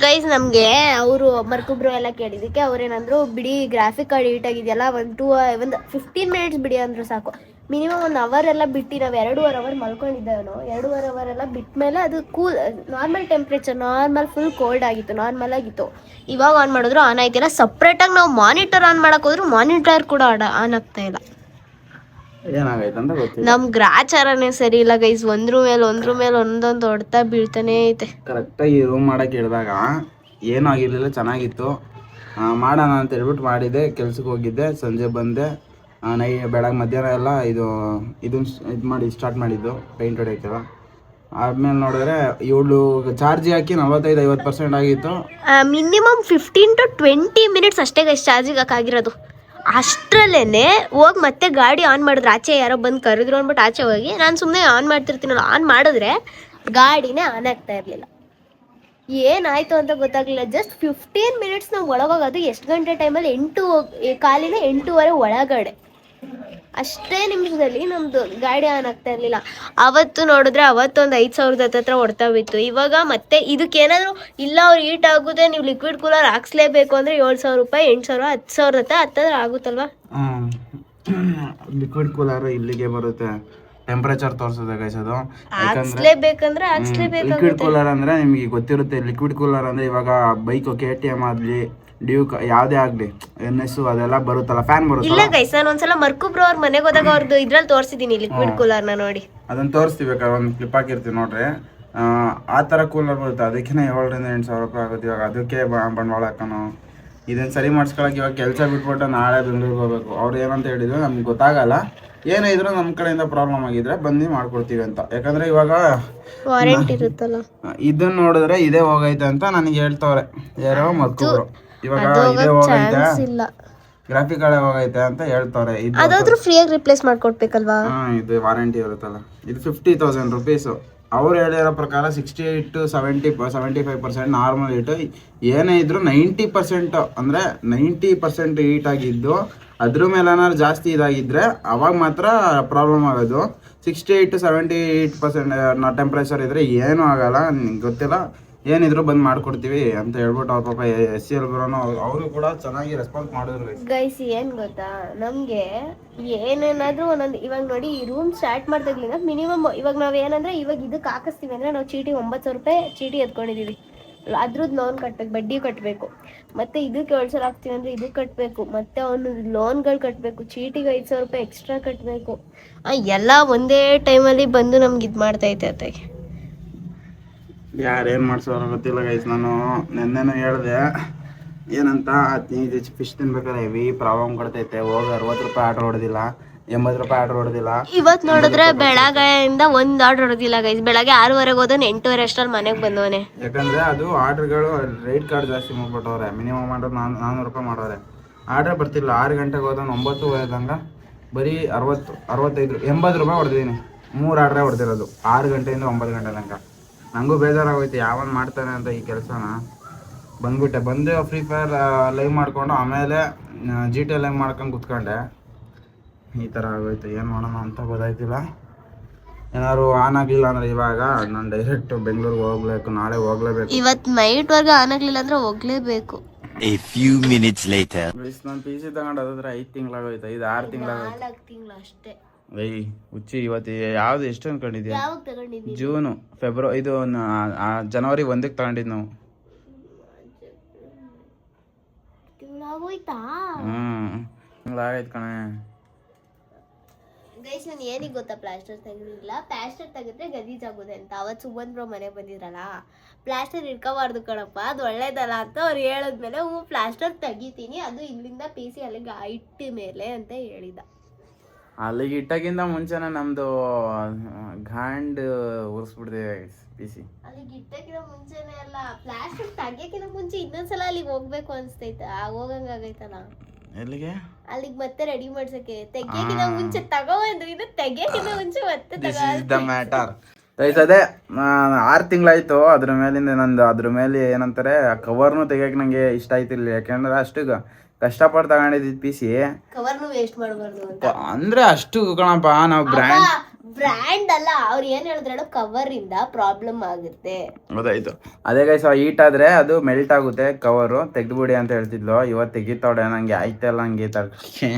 ಗೈಸ್. ನಮಗೆ ಅವರು ಮರ್ಕುಬ್ರು ಎಲ್ಲ ಕೇಳಿದ್ದಕ್ಕೆ ಅವ್ರೇನಂದ್ರು, ಬಿಡಿ ಗ್ರಾಫಿಕ್ ಕಾರ್ಡ್ ಹೀಟ್ ಆಗಿದೆಯಲ್ಲ, ಒಂದು 15 ಮಿನಿಟ್ಸ್ ಬಿಡಿ ಅಂದರು ಸಾಕು. ಮಿನಿಮಮ್ 1 ಅವರ್ ಎಲ್ಲ ಬಿಟ್ಟು, ನಾವು 2.5 ಅವರ್ ಮಲ್ಕೊಂಡಿದ್ದೇವೋ, 2.5 ಅವರ್ ಎಲ್ಲ ಬಿಟ್ಟ ಮೇಲೆ ಅದು cool normal temperature, normal full cold ಆಗಿತ್ತು, ನಾರ್ಮಲ್ ಆಗಿತ್ತು. ಇವಾಗ ಆನ್ ಮಾಡಿದ್ರು ಆನ್ ಆಯ್ತಿಲ್ಲ. ಸಪ್ರೇಟಾಗಿ ನಾವು ಮಾನಿಟರ್ ಆನ್ ಮಾಡಕ್ಕೆ ಹೋದ್ರು ಮಾನಿಟರ್ ಕೂಡ ಆನ್ ಆಗ್ತಾ ಇಲ್ಲ. ಏನಾಗೈತೆ ಅಂತ ಗೊತ್ತಿಲ್ಲ. ನಮ್ ಗ್ರಾಚಾರನೇ ಸರಿ ಇಲ್ಲ ಗೈಸ್. ಒಂದ್ರ ಮೇಲೆ ಒಂದೊಂದು ಹೊಡ್ತಾ ಬೀಳ್ತಾನೆ ಐತೆ. ಕರೆಕ್ಟಾಗಿ ರೂಮ್ ಮಾಡೋಕ್ಕೆ ಹೇಳಿದಾಗ ಏನೂ ಆಗಿರಲಿಲ್ಲ, ಚೆನ್ನಾಗಿತ್ತು. ಮಾಡೋಣ ಅಂತ ಹೇಳ್ಬಿಟ್ಟು ಮಾಡಿದ್ದೆ. ಕೆಲ್ಸಕ್ಕೆ ಹೋಗಿದ್ದೆ, ಸಂಜೆ ಬಂದೆ. ಬೆಳಗ್ಗೆ ಮಧ್ಯಾಹ್ನ ಎಲ್ಲ ಇದನ್ನು ಮಾಡಿ ಸ್ಟಾರ್ಟ್ ಮಾಡಿದ್ದು ಪೇಂಟ್ ಹೊಡೆಯೋಕ್ಕೆಲ್ಲ. ಆದ್ಮೇಲೆ ನೋಡಿದ್ರೆ ಇವಳು ಚಾರ್ಜ್ ಹಾಕಿ 45-50% ಆಗಿತ್ತು. ಮಿನಿಮಮ್ 15 to 20 ಮಿನಿಟ್ಸ್ ಅಷ್ಟೇ ಗೈಸ್ ಚಾರ್ಜಿಗೆ ಹಾಕಿರೋದು. ಅಷ್ಟರಲ್ಲೇ ಹೋಗಿ ಮತ್ತೆ ಗಾಡಿ ಆನ್ ಮಾಡಿದ್ರೆ, ಆಚೆ ಯಾರೋ ಬಂದು ಕರೆದ್ರು ಅಂದ್ಬಿಟ್ಟು ಆಚೆ ಹೋಗಿ ನಾನು ಸುಮ್ಮನೆ ಆನ್ ಮಾಡ್ತಿರ್ತೀನಲ್ಲ, ಆನ್ ಮಾಡಿದ್ರೆ ಗಾಡಿನೇ ಆನ್ ಆಗ್ತಾ ಇರಲಿಲ್ಲ. ಏನಾಯಿತು ಅಂತ ಗೊತ್ತಾಗಲಿಲ್ಲ. ಜಸ್ಟ್ 15 ಮಿನಿಟ್ಸ್ ನಾವು ಒಳಗೋಗೋದು. ಎಷ್ಟು ಗಂಟೆ ಟೈಮಲ್ಲಿ 8:15 ಒಳಗಡೆ, ಅಷ್ಟೇ ನಿಮಿಷದಲ್ಲಿ ನಮ್ಮದು ಗಾಡಿ ಆನ್ ಆಗ್ತಾ ಇರಲಿಲ್ಲ. ಅವತ್ತು ನೋಡಿದ್ರೆ ಅವತ್ತೊಂದು 5,000 ಹತ್ರ ಹೊಡ್ತಾ ಬಿತ್ತು. ಇವಾಗ ಮತ್ತೆ ಇದಕ್ಕೇನಾದರೂ ಇಲ್ಲ, ಅವ್ರು ಹೀಟ್ ಆಗುತ್ತೆ, ನೀವು ಲಿಕ್ವಿಡ್ ಕೂಲರ್ ಹಾಕ್ಸ್ಲೇಬೇಕು ಅಂದರೆ 7,000 ರೂಪಾಯಿ, 8,000, 10,000 ಹತ್ತಿರ ಆಗುತ್ತಲ್ವಾ. ಲಿಕ್ವಿಡ್ ಕೂಲರ್ ಇಲ್ಲಿಗೆ ಬರುತ್ತೆ, ಟೆಂಪರೇಚರ್ ತೋರಿಸುತ್ತೆ ಗೈಸ್. ಅದು ಹಾಕ್ಸ್ಲೇಬೇಕಂದ್ರೆ ಲಿಕ್ವಿಡ್ ಕೂಲರ್ ಅಂದರೆ ನಿಮಗೆ ಗೊತ್ತಿರುತ್ತೆ. ಲಿಕ್ವಿಡ್ ಕೂಲರ್ ಅಂದರೆ ಇವಾಗ ಬೈಕು KTM ಆಗಲಿ, ಡ್ಯೂಕ್ ಯಾವುದೇ ಆಗಲಿ, NS ಅದೆಲ್ಲ ಬರುತ್ತಲ್ಲ, ಫ್ಯಾನ್ ಬರುತ್ತೆ. ಇಲ್ಲ ಗೈಸ್, ನಾನು ಒಂದ್ಸಲ ಮರ್ಕುಬ್ರು ಅವ್ರ ಮನೆಗೆ ಹೋದಾಗ ಅವ್ರದ್ದು ಇದ್ರಲ್ಲಿ ತೋರಿಸಿದ್ದೀನಿ ಲಿಕ್ವಿಡ್ ಕೂಲರ್ನ ನೋಡಿ. ಅದನ್ನು ತೋರಿಸ್ತೀವಿ, ಬೇಕಾದ್ರೆ ಒಂದು ಕ್ಲಿಪ್ ಹಾಕಿರ್ತೀವಿ ನೋಡ್ರಿ. ಆ ಥರ ಕೂಲರ್ ಬರುತ್ತೆ. ಅದಕ್ಕೆ 7,000-8,000 ರೂಪಾಯಿ ಆಗುತ್ತೆ. ಇವಾಗ ಅದಕ್ಕೆ ಬಂಡವಾಳ ಹಾಕೋಣ. ಇದನ್ನು ಸರಿ ಮಾಡಿಸ್ಕೊಳಕ್ಕೆ ಇವಾಗ ಕೆಲಸ ಬಿಟ್ಬಿಟ್ಟು ನಾಳೆ ಬೆಂಗಳೂರಿಗೆ ಹೋಗ್ಬೇಕು. ಅವ್ರು ಏನಂತ ಹೇಳಿದ್ರು ನಮ್ಗೆ ಗೊತ್ತಾಗಲ್ಲ. ಏನೇ ಇದ್ರು ನಮ್ಮ ಕಡೆಯಿಂದ ಪ್ರಾಬ್ಲಮ್ ಆಗಿದ್ರೆ ಬಂದು ಮಾಡ್ಕೊಡ್ತೀವಿ ಅಂತ. ಯಾಕಂದರೆ ಇವಾಗ ವಾರಂಟಿ ಇರುತ್ತಲ್ಲ, ಇದನ್ನ ನೋಡಿದ್ರೆ ಇದೇ ಹೋಗೈತೆ ಅಂತ ನನಗೆ ಹೇಳ್ತವ್ರೆ ಯಾರೋ ಮಕ್ಕಳು. ಇವಾಗ ಇದೇ ಹೋಗೈತೆ, ಗ್ರಾಫಿಕ್ ಕಾರ್ಡ್ ಹೋಗೈತೆ ಅಂತ ಹೇಳ್ತವ್ರೆ. ಅದಾದ್ರೂ ಫ್ರೀಯಾಗಿ ರಿಪ್ಲೇಸ್ ಮಾಡ್ಕೊಡ್ಬೇಕಲ್ವಾ. ಇದು ವಾರಂಟಿ ಇರುತ್ತಲ್ಲ, ಇದು 50,000 ರುಪೀಸು. ಅವ್ರು ಹೇಳಿರೋ ಪ್ರಕಾರ 68 to 75% ನಾರ್ಮಲ್ ಹೀಟು. ಏನೇ ಇದ್ರು 90% ಅಂದರೆ 90% ಹೀಟ್ ಆಗಿದ್ದು, ಅದ್ರ ಮೇಲೆ ಏನಾದ್ರು ಜಾಸ್ತಿ ಇದಾಗಿದ್ದರೆ ಅವಾಗ ಮಾತ್ರ ಪ್ರಾಬ್ಲಮ್ ಆಗೋದು. 68 to 78% ಟೆಂಪ್ರೇಚರ್ ಇದ್ದರೆ ಏನೂ ಆಗಲ್ಲ. ನಿಂಗೆ ಗೊತ್ತಿಲ್ಲ, ಏನಿದ್ರು ಬಂದು ಮಾಡ್ಕೊಡ್ತೀವಿ ಅಂತ ಹೇಳ್ಬಿಟ್ಟು ಅವ್ರ ಪಾಪ SL ಬ್ರೋನು ಅವರು ಕೂಡ ಚೆನ್ನಾಗಿ ರೆಸ್ಪಾನ್ಸ್ ಮಾಡಿದ್ರು. ಗೈಸ್ ಏನು ಗೊತ್ತಾ, ನಮಗೆ ಏನೇನಾದರೂ ಒಂದೊಂದು, ಇವಾಗ ನೋಡಿ ಈ ರೂಮ್ ಸ್ಟಾರ್ಟ್ ಮಾಡ್ದಾಗ್ಲಿಂದ ಮಿನಿಮಮ್ ಇವಾಗ ನಾವು ಏನಂದರೆ, ಇವಾಗ ಇದಕ್ಕೆ ಹಾಕಿಸ್ತೀವಿ ಅಂದರೆ ನಾವು ಚೀಟಿ 9,000 ರೂಪಾಯಿ ಚೀಟಿ ಎತ್ಕೊಂಡಿದ್ದೀವಿ. ಅದ್ರದ್ದು ಲೋನ್ ಕಟ್ಟಬೇಕು, ಬಡ್ಡಿ ಕಟ್ಟಬೇಕು, ಮತ್ತು ಇದಕ್ಕೆ 7,000 ಹಾಕ್ತೀವಿ ಅಂದರೆ ಇದಕ್ಕೆ ಕಟ್ಟಬೇಕು, ಮತ್ತು ಅವನು ಲೋನ್ಗಳು ಕಟ್ಟಬೇಕು, ಚೀಟಿಗೆ 5,000 ರೂಪಾಯಿ ಎಕ್ಸ್ಟ್ರಾ ಕಟ್ಟಬೇಕು. ಎಲ್ಲ ಒಂದೇ ಟೈಮಲ್ಲಿ ಬಂದು ನಮ್ಗೆ ಇದು ಮಾಡ್ತೈತೆ ಅತ್ತಾಗೆ. ಯಾರೇನು ಮಾಡ್ಸೋರು ಗೊತ್ತಿಲ್ಲ ಗೈಸ್. ನಾನು ನೆನ್ನೆನೂ ಹೇಳಿದೆ ಏನಂತ, ಫಿಶ್ ತಿನ್ಬೇಕಾದ್ರೆ ಹೆವಿ ಪ್ರಾಬ್ಲಮ್ ಕೊಡ್ತೈತೆ. ಹೋಗಿ 60 ರೂಪಾಯಿ ಆರ್ಡ್ರ್ ಹೊಡೆದಿಲ್ಲ, 80 ರೂಪಾಯಿ ಆರ್ಡ್ರ್ ಹೊಡೆದಿಲ್ಲ. ಇವತ್ತು ನೋಡಿದ್ರೆ ಬೆಳಗ್ಗೆಯಿಂದ ಒಂದು ಆರ್ಡ್ರ್ ಹೊಡೆದಿಲ್ಲ ಗೈಸ್. ಬೆಳಗ್ಗೆ 6:30 ಹೋದನು, 8:30 ಅಷ್ಟರಲ್ಲಿ ಮನೆಗೆ ಬಂದವನೆ. ಯಾಕಂದರೆ ಅದು ಆರ್ಡ್ರ್ಗಳು ರೇಟ್ ಕಾರ್ಡ್ ಜಾಸ್ತಿ ಮಾಡ್ಬಿಟ್ಟವ್ರೆ. ಮಿನಿಮಮ್ ಆರ್ಡರ್ 400 ರೂಪಾಯಿ ಮಾಡೋರೆ. ಆರ್ಡ್ರ್ ಬರ್ತಿಲ್ಲ. 6 ಗಂಟೆಗೆ ಹೋದನು, 9 ಹೋದಂಗೆ ಬರೀ 60, 65, 80 ರೂಪಾಯಿ ಹೊಡೆದಿದ್ದೀನಿ. 3 ಆರ್ಡ್ರೇ ಹೊಡೆದಿರೋದು 6 ಗಂಟೆಯಿಂದ 9 ಗಂಟೆ ತನಕ. ನನಗೂ ಬೇಜಾರಾಗೋಯ್ತು, ಯಾವನ್ ಮಾಡ್ತಾನೆ ಅಂತ ಈ ಕೆಲಸನ. ಬಂದ್ಬಿಟ್ಟೆ. ಬಂದು ಫ್ರೀ ಫೈರ್ ಲೈವ್ ಮಾಡಿಕೊಂಡು ಆಮೇಲೆ GTA ಲೈವ್ ಮಾಡ್ಕೊಂಡು ಕುತ್ಕೊಂಡೆ. ಈ ಥರ ಆಗೋಯ್ತು. ಏನು ಮಾಡೋಣ ಅಂತ ಗೊತ್ತಾಯ್ತಿಲ್ಲ. ಏನಾದ್ರು ಆನ್ ಆಗಲಿಲ್ಲ ಅಂದರೆ ಇವಾಗ ನಾನು ಡೈರೆಕ್ಟ್ ಬೆಂಗಳೂರಿಗೆ ಹೋಗ್ಬೇಕು, ನಾಳೆ ಹೋಗ್ಲೇಬೇಕು. ಇವತ್ತು ನೈಟ್ವರೆಗೆ ಆನ್ ಆಗಲಿಲ್ಲ ಅಂದ್ರೆ ಹೋಗ್ಲೇಬೇಕು. A few minutes later. ನಾನು ಪಿ ಸಿ ತಗೊಂಡು ಅದಾದ್ರೆ 5 ತಿಂಗಳಾಗೋಯ್ತು, 5-6 ತಿಂಗಳಾಗೋಯ್ತು. 4 ತಿಂಗಳು ಅಷ್ಟೇ. ಹುಚ್ಚಿ ಇವತ್ತು ಯಾವ್ದು ಎಷ್ಟು ಅನ್ಕೊಂಡಿದ್ಯಾ? ಯಾವಾಗ ತಗೊಂಡಿದ್ದೀನಿ? ಜೂನು, ಫೆಬ್ರವರಿ, ಇದು ಜನವರಿ 1ಕ್ಕೆ ತಗೊಂಡಿದ್ದು ನಾವು. ತಿಂಗಳಾಗೋಯ್ತಾ? ತಿಂಗಳಾಗೈತೆ ಕಣೆ. ಗೈಸ್ ನಾನು ಏನಿಗೆ ಗೊತ್ತಾ ಪ್ಲಾಸ್ಟರ್ ತೆಗೆದಿಲ್ಲ. ಪ್ಲಾಸ್ಟರ್ ತೆಗೆದ್ರೆ ಗಲೀಜಾಗೋದೆ ಅಂತ ಅವತ್ತು ಸುಮನ್ ಬ್ರೋ ಮನೆ ಬಂದಿದ್ರಲ್ಲ, ಪ್ಲಾಸ್ಟರ್ ಇಟ್ಕೋಬಾರ್ದು ಕಣಪ್ಪ, ಅದು ಒಳ್ಳೇದಲ್ಲ ಅಂತ ಅವ್ರು ಹೇಳಿದ್ಮೇಲೆ ಪ್ಲಾಸ್ಟರ್ ತೆಗಿತೀನಿ, ಅದು ಇಲ್ಲಿಂದ ಪಿ ಸಿ ಅಲ್ಲಿಗೆ ಇಟ್ಟ ಮೇಲೆ ಅಂತ ಹೇಳಿದ. ಅಲ್ಲಿಗೆ ಇಟ್ಟಾಗಿಂತ ಮುಂಚೆನೇ ನಮ್ದು ಗಾಂಡ್ ಉರ್ಸ್ಬಿಡ್ತೇವೆ ಪಿ ಸಿ. ಅಲ್ಲಿಗೆ ಇಟ್ಟಕ್ಕಿಂತ ಮುಂಚೆನೇ ಅಲ್ಲ, ಪ್ಲಾಸ್ಟರ್ ತೆಗಿಯಕ್ಕಿಂತ ಮುಂಚೆ ಇನ್ನೊಂದ್ಸಲ ಅಲ್ಲಿಗೆ ಹೋಗ್ಬೇಕು ಅನ್ಸ್ತೈತ, ಹೋಗಂಗಾಗೈತಲ್ಲ ಎಲ್ಲಿಗೆ, ಅಲ್ಲಿಗೆ ಮತ್ತೆ ರೆಡಿ ಮಾಡ್ಸಕ್ಕೆ. ತೆಗಿಯಕ್ಕಿಂತ ಮುಂಚೆ ತಗೋಬಂದು, ಇದು ತೆಗಿಯಕ್ಕಿಂತ ಮುಂಚೆ ಮತ್ತೆ ದಿಸ್ ಇಸ್ ದ ಮ್ಯಾಟರ್. ಅದೇ 6 ತಿಂಗಳಾಯ್ತು. ಅದ್ರ ಮೇಲಿಂದ ನಂದು ಅದ್ರ ಮೇಲೆ ಏನಂತಾರೆ ಕವರ್ನು ತೆಗಿಯಕ್ಕೆ ನಂಗೆ ಇಷ್ಟ ಆಯ್ತಿಲ್ಲ, ಯಾಕೆಂದ್ರೆ ಅಷ್ಟು ಕಷ್ಟಪಟ್ಟು ತಗೊಂಡಿದ್ದು ಪಿ ಸಿ. ಕವರ್ನು ವೇಸ್ಟ್ ಮಾಡಬಾರ್ದು ಅಂತ ಅಂದ್ರೆ ಅಷ್ಟು ಕಣಪ್ಪ, ನಾವು ಬ್ರ್ಯಾಂಡ್ ಅಲ್ಲ, ಅವ್ರು ಏನ್ ಹೇಳಿದ್ರು ಕವರ್ ಇಂದ ಪ್ರಾಬ್ಲಮ್ ಆಗುತ್ತೆ. ಗೊತ್ತಾಯ್ತು. ಅದೇ ಗೈಸ್ ಹೀಟ್ ಆದ್ರೆ ಅದು ಮೆಲ್ಟ್ ಆಗುತ್ತೆ ಕವರು, ತೆಗ್ದುಬಿಡಿ ಅಂತ ಹೇಳ್ತಿದ್ಲು. ಇವತ್ತು ತೆಗಿತಾವಡೆ, ನಂಗೆ ಆಯ್ತಲ್ಲ ಹಂಗೆ ತರಕ್ಕೆ.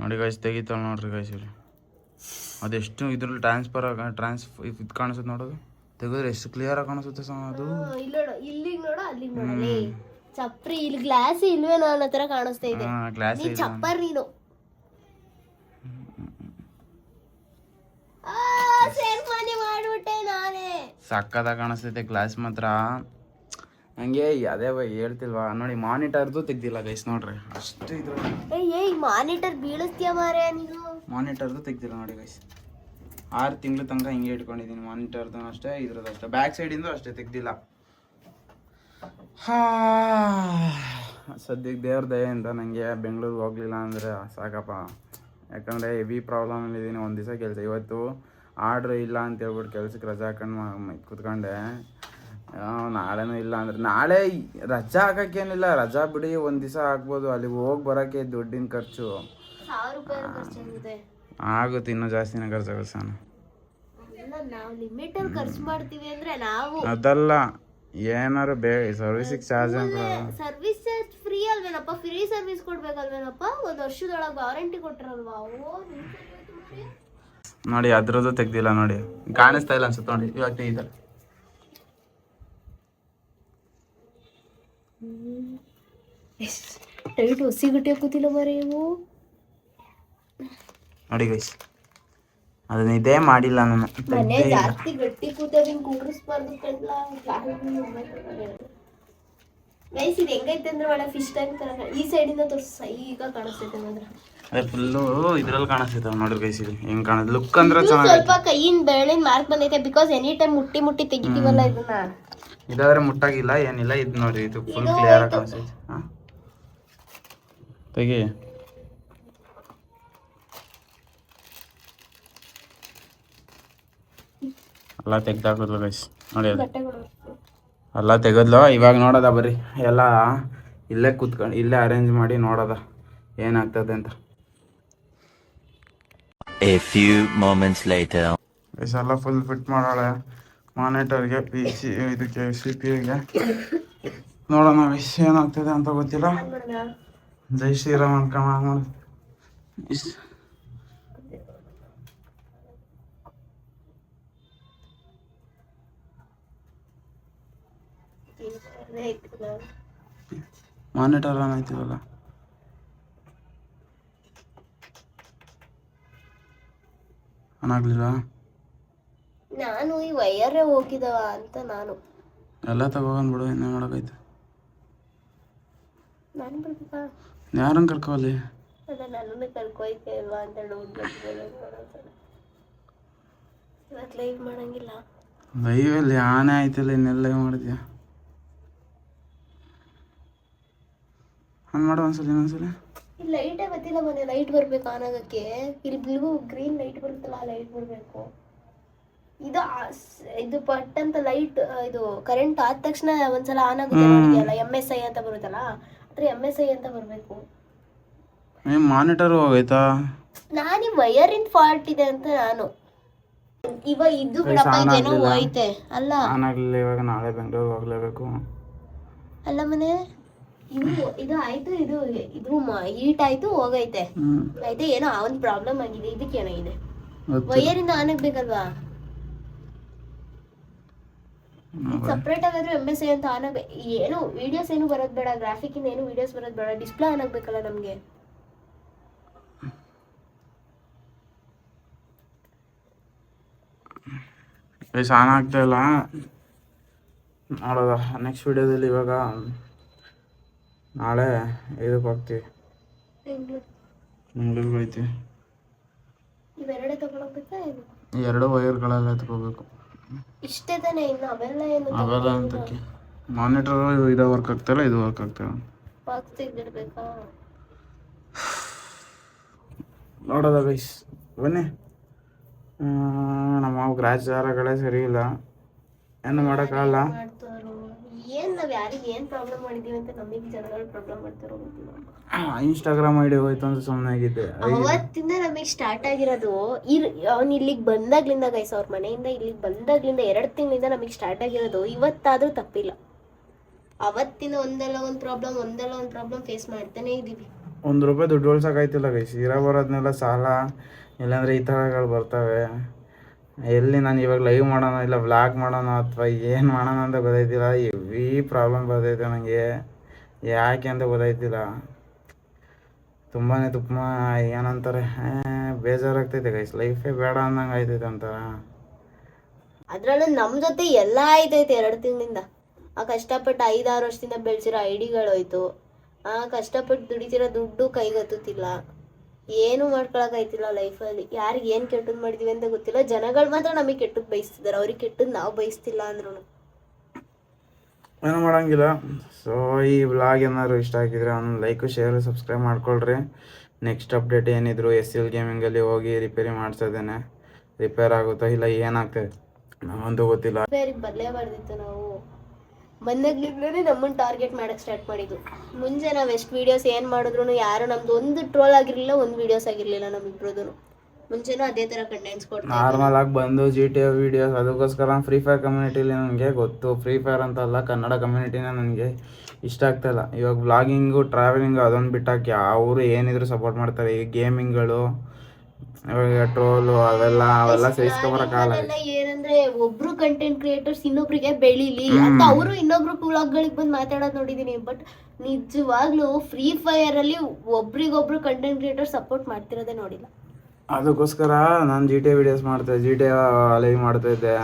ನೋಡಿ ಗೈಸ್ ತೆಗಿತಾಳೆ ನೋಡ್ರಿ ಗೈಸ್, ಇಲ್ಲಿ ಅದೆಷ್ಟು ಇದ್ರಲ್ಲಿ ಇದು ಕಾಣಿಸುತ್ತೆ ನೋಡೋದು, ತೆಗೆದ್ರೆ ಎಷ್ಟು ಕ್ಲಿಯರ್ ಆಗಿ ಕಾಣಿಸುತ್ತೆ ಸಹ ಅದು. ಇಲ್ಲಿ ನೋಡು, ಇಲ್ಲಿಗೆ ನೋಡು, ಅಲ್ಲಿಗೆ ನೋಡಲಿ ಚಪ್ರಿ, ಇಲ್ಲಿ ಗ್ಲಾಸ್ ಇಲ್ವೇ ನನ್ನ ಹತ್ರ ಕಾಣಿಸ್ತಾ ಇದೆ. ಗ್ಲಾಸ್ ಚಪ್ಪರ್ ನೀನು ಮಾಡ್ಬಿಟ್ಟೆ ನಾನೇ. ಸಕ್ಕದಾಗ ಕಾಣಿಸ್ತೈತೆ ಗ್ಲಾಸ್ ಮಾತ್ರ. ಹಂಗೆ ಅದೇ ಹೇಳ್ತಿಲ್ವಾ ನೋಡಿ, ಮಾನಿಟರ್ದು ತೆಗ್ದಿಲ್ಲ ಗೈಸ್ ನೋಡ್ರಿ, ಅಷ್ಟು ಇದು. ಏಯ್ ಮಾನಿಟರ್ ಬೀಳಿಸ್ತೀಯ ಮಾರೇ ನೀನು. ಮಾನಿಟರ್ದು ತೆಗ್ದಿಲ್ಲ ನೋಡಿ ಗೈಸ್, 6 ತಿಂಗಳ ತನಕ ಹಿಂಗೆ ಇಟ್ಕೊಂಡಿದ್ದೀನಿ. ಮಾನಿಟರ್ದು ಅಷ್ಟೇ, ಇದ್ರದ್ದು ಅಷ್ಟೇ, ಬ್ಯಾಕ್ ಸೈಡಿಂದು ಅಷ್ಟೇ ತೆಗ್ದಿಲ್ಲ. ಸದ್ಯಕ್ಕೆ ದೇವ್ರ ದಯೆಯಿಂದ ನನಗೆ ಬೆಂಗಳೂರಿಗೆ ಹೋಗ್ಲಿಲ್ಲ ಅಂದರೆ ಸಾಕಪ್ಪ, ಯಾಕಂದರೆ ಹೆವಿ ಪ್ರಾಬ್ಲಮಲ್ಲಿದ್ದೀನಿ. ಒಂದು ದಿವಸ ಕೆಲಸ, ಇವತ್ತು ಆರ್ಡ್ರ್ ಇಲ್ಲ ಅಂತ ಹೇಳ್ಬಿಟ್ಟು ಕೆಲ್ಸಕ್ಕೆ ರಜಾ ಹಾಕೊಂಡು ಕೂತ್ಕೊಂಡೆ. ನಾಳೆನೂ ಇಲ್ಲ ಅಂದರೆ ನಾಳೆ ರಜಾ ಹಾಕೋಕ್ಕೇನಿಲ್ಲ, ರಜಾ ಬಿಡಿ ಒಂದು ದಿವಸ ಹಾಕ್ಬೋದು, ಅಲ್ಲಿಗೆ ಹೋಗಿ ಬರೋಕ್ಕೆ ದುಡ್ಡಿನ ಖರ್ಚು 1000 ರೂಪಾಯಿ ಖರ್ಚಾಗುತ್ತೆ. ಆಗುತ್ತೆ, ಇನ್ನೂ ಜಾಸ್ತಿನೇ ಖರ್ಚಾಗುತ್ತೆ ಸರ್. ನಾವು ಲಿಮಿಟಲ್ಲಿ ಖರ್ಚು ಮಾಡ್ತೀವಿ ಅಂದರೆ ನಾವು ಅದಲ್ಲ, ಏನಾರು ಸರ್ವಿಸಿಗೆ ಚಾರ್ಜ್ ಸರ್ವಿಸ್ ಚಾರ್ಜ್ ಫ್ರೀ ಅಲ್ವೇನಪ್ಪ, ಫ್ರೀ ಸರ್ವಿಸ್ ಕೊಡ್ಬೇಕಲ್ವೇನಪ್ಪ, 1 ವರ್ಷದೊಳಗೆ ವಾರಂಟಿ ಕೊಟ್ಟಿರಲ್ವಾ. ನೋಡಿ ಅದ್ರದ್ದು ತೆಗ್ದಿಲ್ಲ ನೋಡಿ, ಕಾಣಿಸ್ತಾ ಇಲ್ಲ ಅನ್ಸುತ್ತೆ ನೋಡಿ, ಇವಾಗ ತೆಗಿತಾರೆ. ಟೈಟ್ ಹೊಸಿ ಗಟ್ಟಿ ಕೂತಿಲ್ಲ ಬರೀ ಇವು ನೋಡಿ ಗೈಸ್, ಅದನ್ನ ಇದೇ ಮಾಡಿಲ್ಲ ನಾನು. ಮನೆ ಜಾಸ್ತಿ ಗಟ್ಟಿ ಕೂತೋದ್ ಕೂರಿಸ್ಬಾರ್ದು ಕಣ್ಲ. ಗೈಸ್ ಇದು ಹೆಂಗೈತೆ ಅಂದ್ರೆ ಒಳ್ಳೆ ಫಿಶ್ ಟ್ಯಾಂಕ್ ತರ, ಈ ಸೈಡಿಂದ ತೋರಿಸ ಈಗ ಕಾಣಿಸ್ತೈತೆ ಮಾತ್ರ. ಅದೇ ಫುಲ್ಲು ಇದ್ರಲ್ಲಿ ಕಾಣಿಸ್ತೈತೆ ನೋಡ್ರಿ ಗೈಸ್, ಇದು ಹೆಂಗ್ ಕಾಣುತ್ತೆ ಲುಕ್ ಅಂದ್ರೆ ಚೆನ್ನಾಗಿ. ಸ್ವಲ್ಪ ಕೈಯಿಂದ ಬೆರಳಿನ ಮಾರ್ಕ್ ಬಂದೈತೆ, ಬಿಕಾಸ್ ಎನಿ ಟೈಮ್ ಮುಟ್ಟಿ ತೆಗಿತೀವಲ್ಲ ಇದನ್ನ. ಇದಾದ್ರೆ ಮುಟ್ಟಾಗಿಲ್ಲ ಏನಿಲ್ಲ, ಇದು ನೋಡಿ ಇದು ಫುಲ್ ಕ್ಲಿಯರ್ ಆಗಿ ಕಾಣಿಸ್ತೈತೆ. ತೆಗಿ, ಎಲ್ಲ ತೆಗ್ದಾಕೋದ್ಲು ಗೈಸ್ ನೋಡಿ, ಅದು ಎಲ್ಲ ತೆಗೆದ್ಲು. ಇವಾಗ ನೋಡೋದ ಬರ್ರಿ, ಎಲ್ಲ ಇಲ್ಲೇ ಕೂತ್ಕೊಂಡು ಇಲ್ಲೇ ಅರೇಂಜ್ ಮಾಡಿ ನೋಡೋದ ಏನಾಗ್ತದೆ ಅಂತ. A few moments later. Guys ಎಲ್ಲ ಫುಲ್ ಫಿಟ್ ಮಾಡೋಳೆ, ಮಾನಿಟರ್ಗೆ, ಪಿ ಸಿ, ಇದಕ್ಕೆ ಸಿ ಪಿ ಯುಗೆ. ನೋಡೋಣ ಗೈಸ್ ಏನಾಗ್ತದೆ ಅಂತ ಗೊತ್ತಿಲ್ಲ. ಜೈ ಶ್ರೀರಾಮ್ ಅನ್ಕೊಂಡ ನೋಡಿ ಇಷ್ಟು. ಮಾನಿಟರ್ ಆನ್ ಆಯ್ತಿವಲ್ಲ, ಆನ್ ಆಗ್ಲಿಲ್ಲ. ನಾನು ಈ ವೈಯರೇ ಹೋಗಿದವ ಅಂತ ನಾನು ಎಲ್ಲ ತಗೊಂಡ್ಬಿಡು, ಇನ್ನೇ ಮಾಡೋಕೈತೆ. ನಾನು ಬರ್ಬೇಕಾ, ಯಾರನ್ನ ಕರ್ಕೋಲಿ, ಅದ ನನ್ನನ್ನು ಕರ್ಕೊಯ್ತೆ ಅಲ್ವಾ ಅಂತ ಇವತ್ತು ಲೈವ್ ಮಾಡಂಗಿಲ್ಲ. ಲೈವಲ್ಲಿ ಆನೆ ಆಯ್ತಲ್ಲ, ಇನ್ನೆಲ್ಲ ಲೈವ್ ಮಾಡಿದ್ಯಾ? ಆನ್ ಮಾಡು ಒಂದ್ಸಲ, ಇನ್ನೊಂದ್ಸಲ. ಇಲ್ಲಿ ಲೈಟೇ ಗೊತ್ತಿಲ್ಲ, ಮನೆ ಲೈಟ್ ಬರ್ಬೇಕು ಆನ್ ಆಗಕ್ಕೆ. ಇಲ್ಲಿ ಬ್ಲೂ ಗ್ರೀನ್ ಲೈಟ್ ಬರುತ್ತಲ್ಲ, ಆ ಲೈಟ್ ಬರಬೇಕು. ಇದು ಪಟ್ ಅಂತ ಲೈಟ್, ಇದು ಕರೆಂಟ್ ಆದ ತಕ್ಷಣ ಒಂದ್ಸಲ ಆನ್ ಆಗುತ್ತೆ ನೋಡಿದ್ಯಲ್ಲ, MSI ಅಂತ ಬರುತ್ತಲ್ಲ, ಅದ್ರ MSI ಅಂತ ಬರಬೇಕು. ಮಾನಿಟರ್ ಹೋಗೈತಾ? ನಾನು ವಯರಿನ್ ಫಾಲ್ಟ್ ಇದೆ ಅಂತ ನಾನು ಇದು ಬಿಡಪ್ಪ ಇದೇನೋ ಹೋಯ್ತೆ ಅಲ್ಲ ಆನ್ ಆಗಲಿಲ್ಲ. ಇವಾಗ ನಾಳೆ ಬೆಂಗಳೂರಿಗೆ ಹೋಗ್ಲೇಬೇಕು. ಅಲ್ಲ ಮನೆ ಇದು ಆಯ್ತು, ಇದು ಹೀಟ್ ಆಯ್ತು ಹೋಗೈತೆ ಆಯ್ತು, ಏನೋ ಒಂದು ಪ್ರಾಬ್ಲಮ್ ಆಗಿದೆ. ಇದಕ್ಕೆ ಏನಾಗಿದೆ? ವೈಯರಿಂದ ಆನ್ ಆಗ್ಬೇಕಲ್ವಾ? ಸಪ್ರೇಟ್ ಆಗಾದ್ರೂ MSI ಅಂತ ಆನ್ ಆಗ್ಬೇಕು. ಏನು ವಿಡಿಯೋಸ್ ಏನು ಬರೋದ್ ಬೇಡ, ಗ್ರಾಫಿಕ್ ಇಂದ ಏನು ವಿಡಿಯೋಸ್ ಬರೋದ್ ಬೇಡ, ಡಿಸ್ಪ್ಲೇ ಆನ್ ಆಗ್ಬೇಕಲ್ಲ ನಮ್ಗೆ. ಆನ್ ಆಗ್ತಾ ಇಲ್ಲ. ನೋಡೋದ ನೆಕ್ಸ್ಟ್ ವಿಡಿಯೋದಲ್ಲಿ. ಇವಾಗ ನಾಳೆ ಇದಕ್ಕೆ ಹೋಗ್ತೀವಿ, ಬೆಂಗಳೂರಿಗೆ ಹೋಗ್ತೀವಿ. ಇವೆರಡೇ ತಗೊಳಬೇಕಾ? ಈ ಎರಡು ವೈರ್ಗಳೆಲ್ಲ ಎತ್ಕೋಬೇಕು. ಇಷ್ಟೇ ತಾನೇ, ಇನ್ನು ಅವೆಲ್ಲ ಏನು ಅವೆಲ್ಲ ಅಂತಕ್ಕೆ ಮಾನಿಟರ್ ಇದು ವರ್ಕ್ ಆಗ್ತಾಯಿಲ್ಲ, ಇದು ವರ್ಕ್ ಆಗ್ತಾಯಿಲ್ಲ. ಬಾಕ್ಸ್ ತೆಗ್ದಿಡ್ಬೇಕಾ? ನೋಡೋದ ಗೈಸ್, ಬನ್ನಿ. ನಮ್ಮ ಗ್ರಾಚಾರಗಳೇ ಸರಿ ಇಲ್ಲ, ಏನು ಮಾಡೋಕ್ಕಾಗಲ್ಲ. ಮಾಡ್ತಾರೋ ಏನ್, ನಾವ್ ಯಾರಿಗೆ ಏನ್ ಪ್ರಾಬ್ಲಮ್ ಮಾಡಿದೀವಿ ಅಂತ ನಮಗೆ ಜನಗಳು ಪ್ರಾಬ್ಲಮ್ ಮಾಡ್ತಾರೋ ಗೊತ್ತಿಲ್ಲ. ಇನ್ಸ್ಟಾಗ್ರಾಮ್ ಐಡಿ ಹೋಯ್ತು ಅಂತ ಸುಮ್ಮನೆ ಆಗಿದ್ದೆ. ಅವತ್ತಿಂದ ನಮಗೆ ಸ್ಟಾರ್ಟ್ ಆಗಿರೋದು. ಅವ್ನು ಇಲ್ಲಿಗೆ ಬಂದಾಗ್ಲಿಂದ ಗೈಸ್, ಅವ್ರ ಮನೆಯಿಂದ ಇಲ್ಲಿಗೆ ಬಂದಾಗ್ಲಿಂದ 2 ತಿಂಗಳಿಂದ ನಮಗೆ ಸ್ಟಾರ್ಟ್ ಆಗಿರೋದು. ಇವತ್ತಾದ್ರೂ ತಪ್ಪಿಲ್ಲ. ಅವತ್ತಿನ ಒಂದಲ್ಲ ಒಂದು ಪ್ರಾಬ್ಲಮ್ ಫೇಸ್ ಮಾಡ್ತಾನೆ ಇದೀವಿ. ₹1 ದುಡ್ಡು ಉಳ್ಸೋಕ್ಕಾಯ್ತಿಲ್ಲ ಗೈಸ್. ಬರೋದನ್ನೆಲ್ಲ ಸಾಲ, ಇಲ್ಲಾಂದರೆ ಈ ಥರಗಳು ಬರ್ತವೆ. ಎಲ್ಲಿ ನಾನು ಇವಾಗ ಲೈವ್ ಮಾಡೋಣ, ಇಲ್ಲ ವ್ಲಾಗ್ ಮಾಡೋಣ, ಅಥವಾ ಏನು ಮಾಡೋಣ ಅಂತ ಗೊತ್ತಾಯ್ತಿಲ್ಲ. ಹೆವಿ ಪ್ರಾಬ್ಲಮ್ ಬರ್ತೈತೆ ನನಗೆ, ಯಾಕೆ ಅಂತ ಗೊತ್ತಾಯ್ತಿಲ್ಲ. ತುಂಬಾ ಏನಂತಾರೆ, ಬೇಜಾರಾಗ್ತೈತೆ ಗೈಸ್. ಲೈಫೇ ಬೇಡ ಅನ್ನಂಗೆ ಆಯ್ತೈತೆ ಅಂತಾರ. ಅದ್ರಲ್ಲೂ ನಮ್ಮ ಜೊತೆ ಎಲ್ಲ ಆಯ್ತೈತೆ 2 ತಿಂಗಳಿಂದ. ಆ ಕಷ್ಟಪಟ್ಟು 5-6 ವರ್ಷದಿಂದ ಬೆಳೆಸಿರೋ ಐಡಿಗಳೋಯ್ತು. ಆ ಕಷ್ಟಪಟ್ಟು ದುಡಿತಿರೋ ದುಡ್ಡು ಕೈಗತ್ತುತ್ತಿಲ್ಲ. ಏನು ಮಾಡ್ಕೊಳಕಾಯ್ತಿಲ್ಲ ಲೈಫಲ್ಲಿ. ಯಾರಿಗೆ ಏನು ಕೆಟ್ಟದ್ದು ಮಾಡಿದೀವಿ ಅಂತ ಗೊತ್ತಿಲ್ಲ. ಜನಗಳು ಮಾತ್ರ ನಮಗೆ ಕೆಟ್ಟದ್ದು ಬಯಸ್ತಿದ್ದಾರೆ, ಅವ್ರಿಗೆ ಕೆಟ್ಟದ್ದು ನಾವು ಬಯಸ್ತಿಲ್ಲ ಅಂದ್ರೂ. ಏನೂ ಮಾಡೋಂಗಿಲ್ಲ. ಸೊ ಈ ವ್ಲಾಗ್ ಏನಾದ್ರು ಇಷ್ಟ ಆಗಿದ್ರೆ ಒಂದು ಲೈಕು, ಶೇರು, ಸಬ್ಸ್ಕ್ರೈಬ್ ಮಾಡ್ಕೊಳ್ರಿ. ನೆಕ್ಸ್ಟ್ ಅಪ್ಡೇಟ್ ಏನಿದ್ರು SL ಗೇಮಿಂಗಲ್ಲಿ ಹೋಗಿ ರಿಪೇರಿ ಮಾಡಿಸೋದೇನೆ. ರಿಪೇರ್ ಆಗುತ್ತೋ ಇಲ್ಲ ಏನಾಗ್ತದೆ ನಾವಂತೂ ಗೊತ್ತಿಲ್ಲ. ರಿಪೇರಿಗೆ ಬರಲೇಬಾರ್ದಿತ್ತು. ನಾವು ಬಂದಾಗ್ಲಿಂದಲೇ ನಮ್ಮನ್ನು ಟಾರ್ಗೆಟ್ ಮಾಡೋಕ್ಕೆ ಸ್ಟಾರ್ಟ್ ಮಾಡಿದ್ದು. ಮುಂಚೆ ನಾವು ಎಷ್ಟು ವೀಡಿಯೋಸ್ ಏನು ಮಾಡಿದ್ರು ಯಾರು ನಮ್ದು ಒಂದು ಟ್ರೋಲ್ ಆಗಿರಲಿಲ್ಲ, ಒಂದು ವೀಡಿಯೋಸ್ ಆಗಿರಲಿಲ್ಲ ನಮ್ಮಿಬ್ರದ್ದು. ಮುಂಚೆನೂ ಅದೇ ಥರ ಕಂಟೆಂಟ್ಸ್ ಕೊಡ್ತಾರೆ. ನಾರ್ಮಲ್ ಆಗಿ ಬಂದು GTA ವೀಡಿಯೋಸ್. ಅದಕ್ಕೋಸ್ಕರ ಫ್ರೀ ಫೈರ್ ಕಮ್ಯುನಿಟಿಲಿ ನನಗೆ ಗೊತ್ತು. ಫ್ರೀ ಫೈರ್ ಅಂತಲ್ಲ, ಕನ್ನಡ ಕಮ್ಯುನಿಟಿನೇ ನನಗೆ ಇಷ್ಟ ಆಗ್ತಾಯಿಲ್ಲ. ಇವಾಗ ವ್ಲಾಗಿಂಗು, ಟ್ರಾವೆಲಿಂಗು ಅದೊಂದು ಬಿಟ್ಟಾಕಿ ಅವರು ಏನಿದ್ರು ಸಪೋರ್ಟ್ ಮಾಡ್ತಾರೆ. ಈ ಗೇಮಿಂಗ್ಗಳು, ಇವಾಗ ಟ್ರೋಲು ಅವೆಲ್ಲ ಸಹಿಸ್ಕೊಬರಕ್ಕಾಗಲ್ಲ. ಏನಂದ್ರೆ ಒಬ್ರು ಕಂಟೆಂಟ್ ಕ್ರಿಯೇಟರ್ಸ್ ಇನ್ನೊಬ್ರಿಗೆ ಬೆಳಿಲಿ ಅಂತ ಅವರು ಇನ್ನೊಬ್ರು ವ್ಲಾಗ್ಗಳಿಗೆ ಬಂದು ಮಾತಾಡೋದು ನೋಡಿದೀನಿ. ಬಟ್ ನಿಜವಾಗ್ಲೂ ಫ್ರೀ ಫೈರ್ ಅಲ್ಲಿ ಒಬ್ರಿಗೊಬ್ರು ಕಂಟೆಂಟ್ ಕ್ರಿಯೇಟರ್ ಸಪೋರ್ಟ್ ಮಾಡ್ತಿರೋದೇ ನೋಡಿಲ್ಲ. ಅದಕ್ಕೋಸ್ಕರ ನಾನು GTA ವೀಡಿಯೋಸ್ GTA ಲೈವ್ ಮಾಡ್ತಾಯಿದ್ದೆ.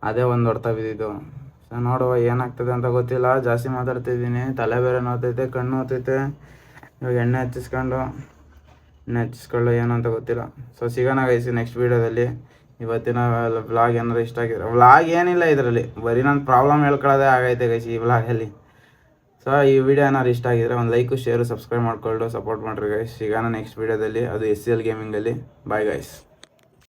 ಅದೇ ಒಂದು ಹೊಡ್ತಾ ಬಿದ್ದಿದ್ದು. ಸೊ ನೋಡುವ ಏನಾಗ್ತದೆ ಅಂತ ಗೊತ್ತಿಲ್ಲ. ಜಾಸ್ತಿ ಮಾತಾಡ್ತಿದ್ದೀನಿ, ತಲೆ ಬೇರೆ ನೋತೈತೆ, ಕಣ್ಣು ನೋತೈತೆ. ಇವಾಗ ಎಣ್ಣೆ ಹಚ್ಚಿಸ್ಕೊಂಡು ಏನು ಅಂತ ಗೊತ್ತಿಲ್ಲ. ಸೊ ಸಿಗೋಣ ಗೈಸ್ ನೆಕ್ಸ್ಟ್ ವೀಡಿಯೋದಲ್ಲಿ. ಇವತ್ತಿನ ವ್ಲಾಗ್ ಏನಾದ್ರು ಇಷ್ಟ ಆಗಿದ್ರೆ, ವ್ಲಾಗ್ ಏನಿಲ್ಲ ಇದರಲ್ಲಿ, ಬರೀ ನನ್ನ ಪ್ರಾಬ್ಲಮ್ ಹೇಳ್ಕೊಳ್ಳೋದೇ ಆಗೈತೆ ಗೈಸ್ ಈ ವ್ಲಾಗಲ್ಲಿ. ಸೊ ಈ ವಿಡಿಯೋ ಏನಾದ್ರು ಇಷ್ಟ ಆಗಿದ್ರೆ ಒಂದು ಲೈಕು, ಶೇರು, ಸಬ್ಸ್ಕ್ರೈಬ್ ಮಾಡ್ಕೊಂಡು ಸಪೋರ್ಟ್ ಮಾಡಿರಿ ಗೈಸ್. ಸಿಗೋಣ ನೆಕ್ಸ್ಟ್ ವೀಡಿಯೋದಲ್ಲಿ, ಅದು SL ಗೇಮಿಂಗಲ್ಲಿ. Bye guys.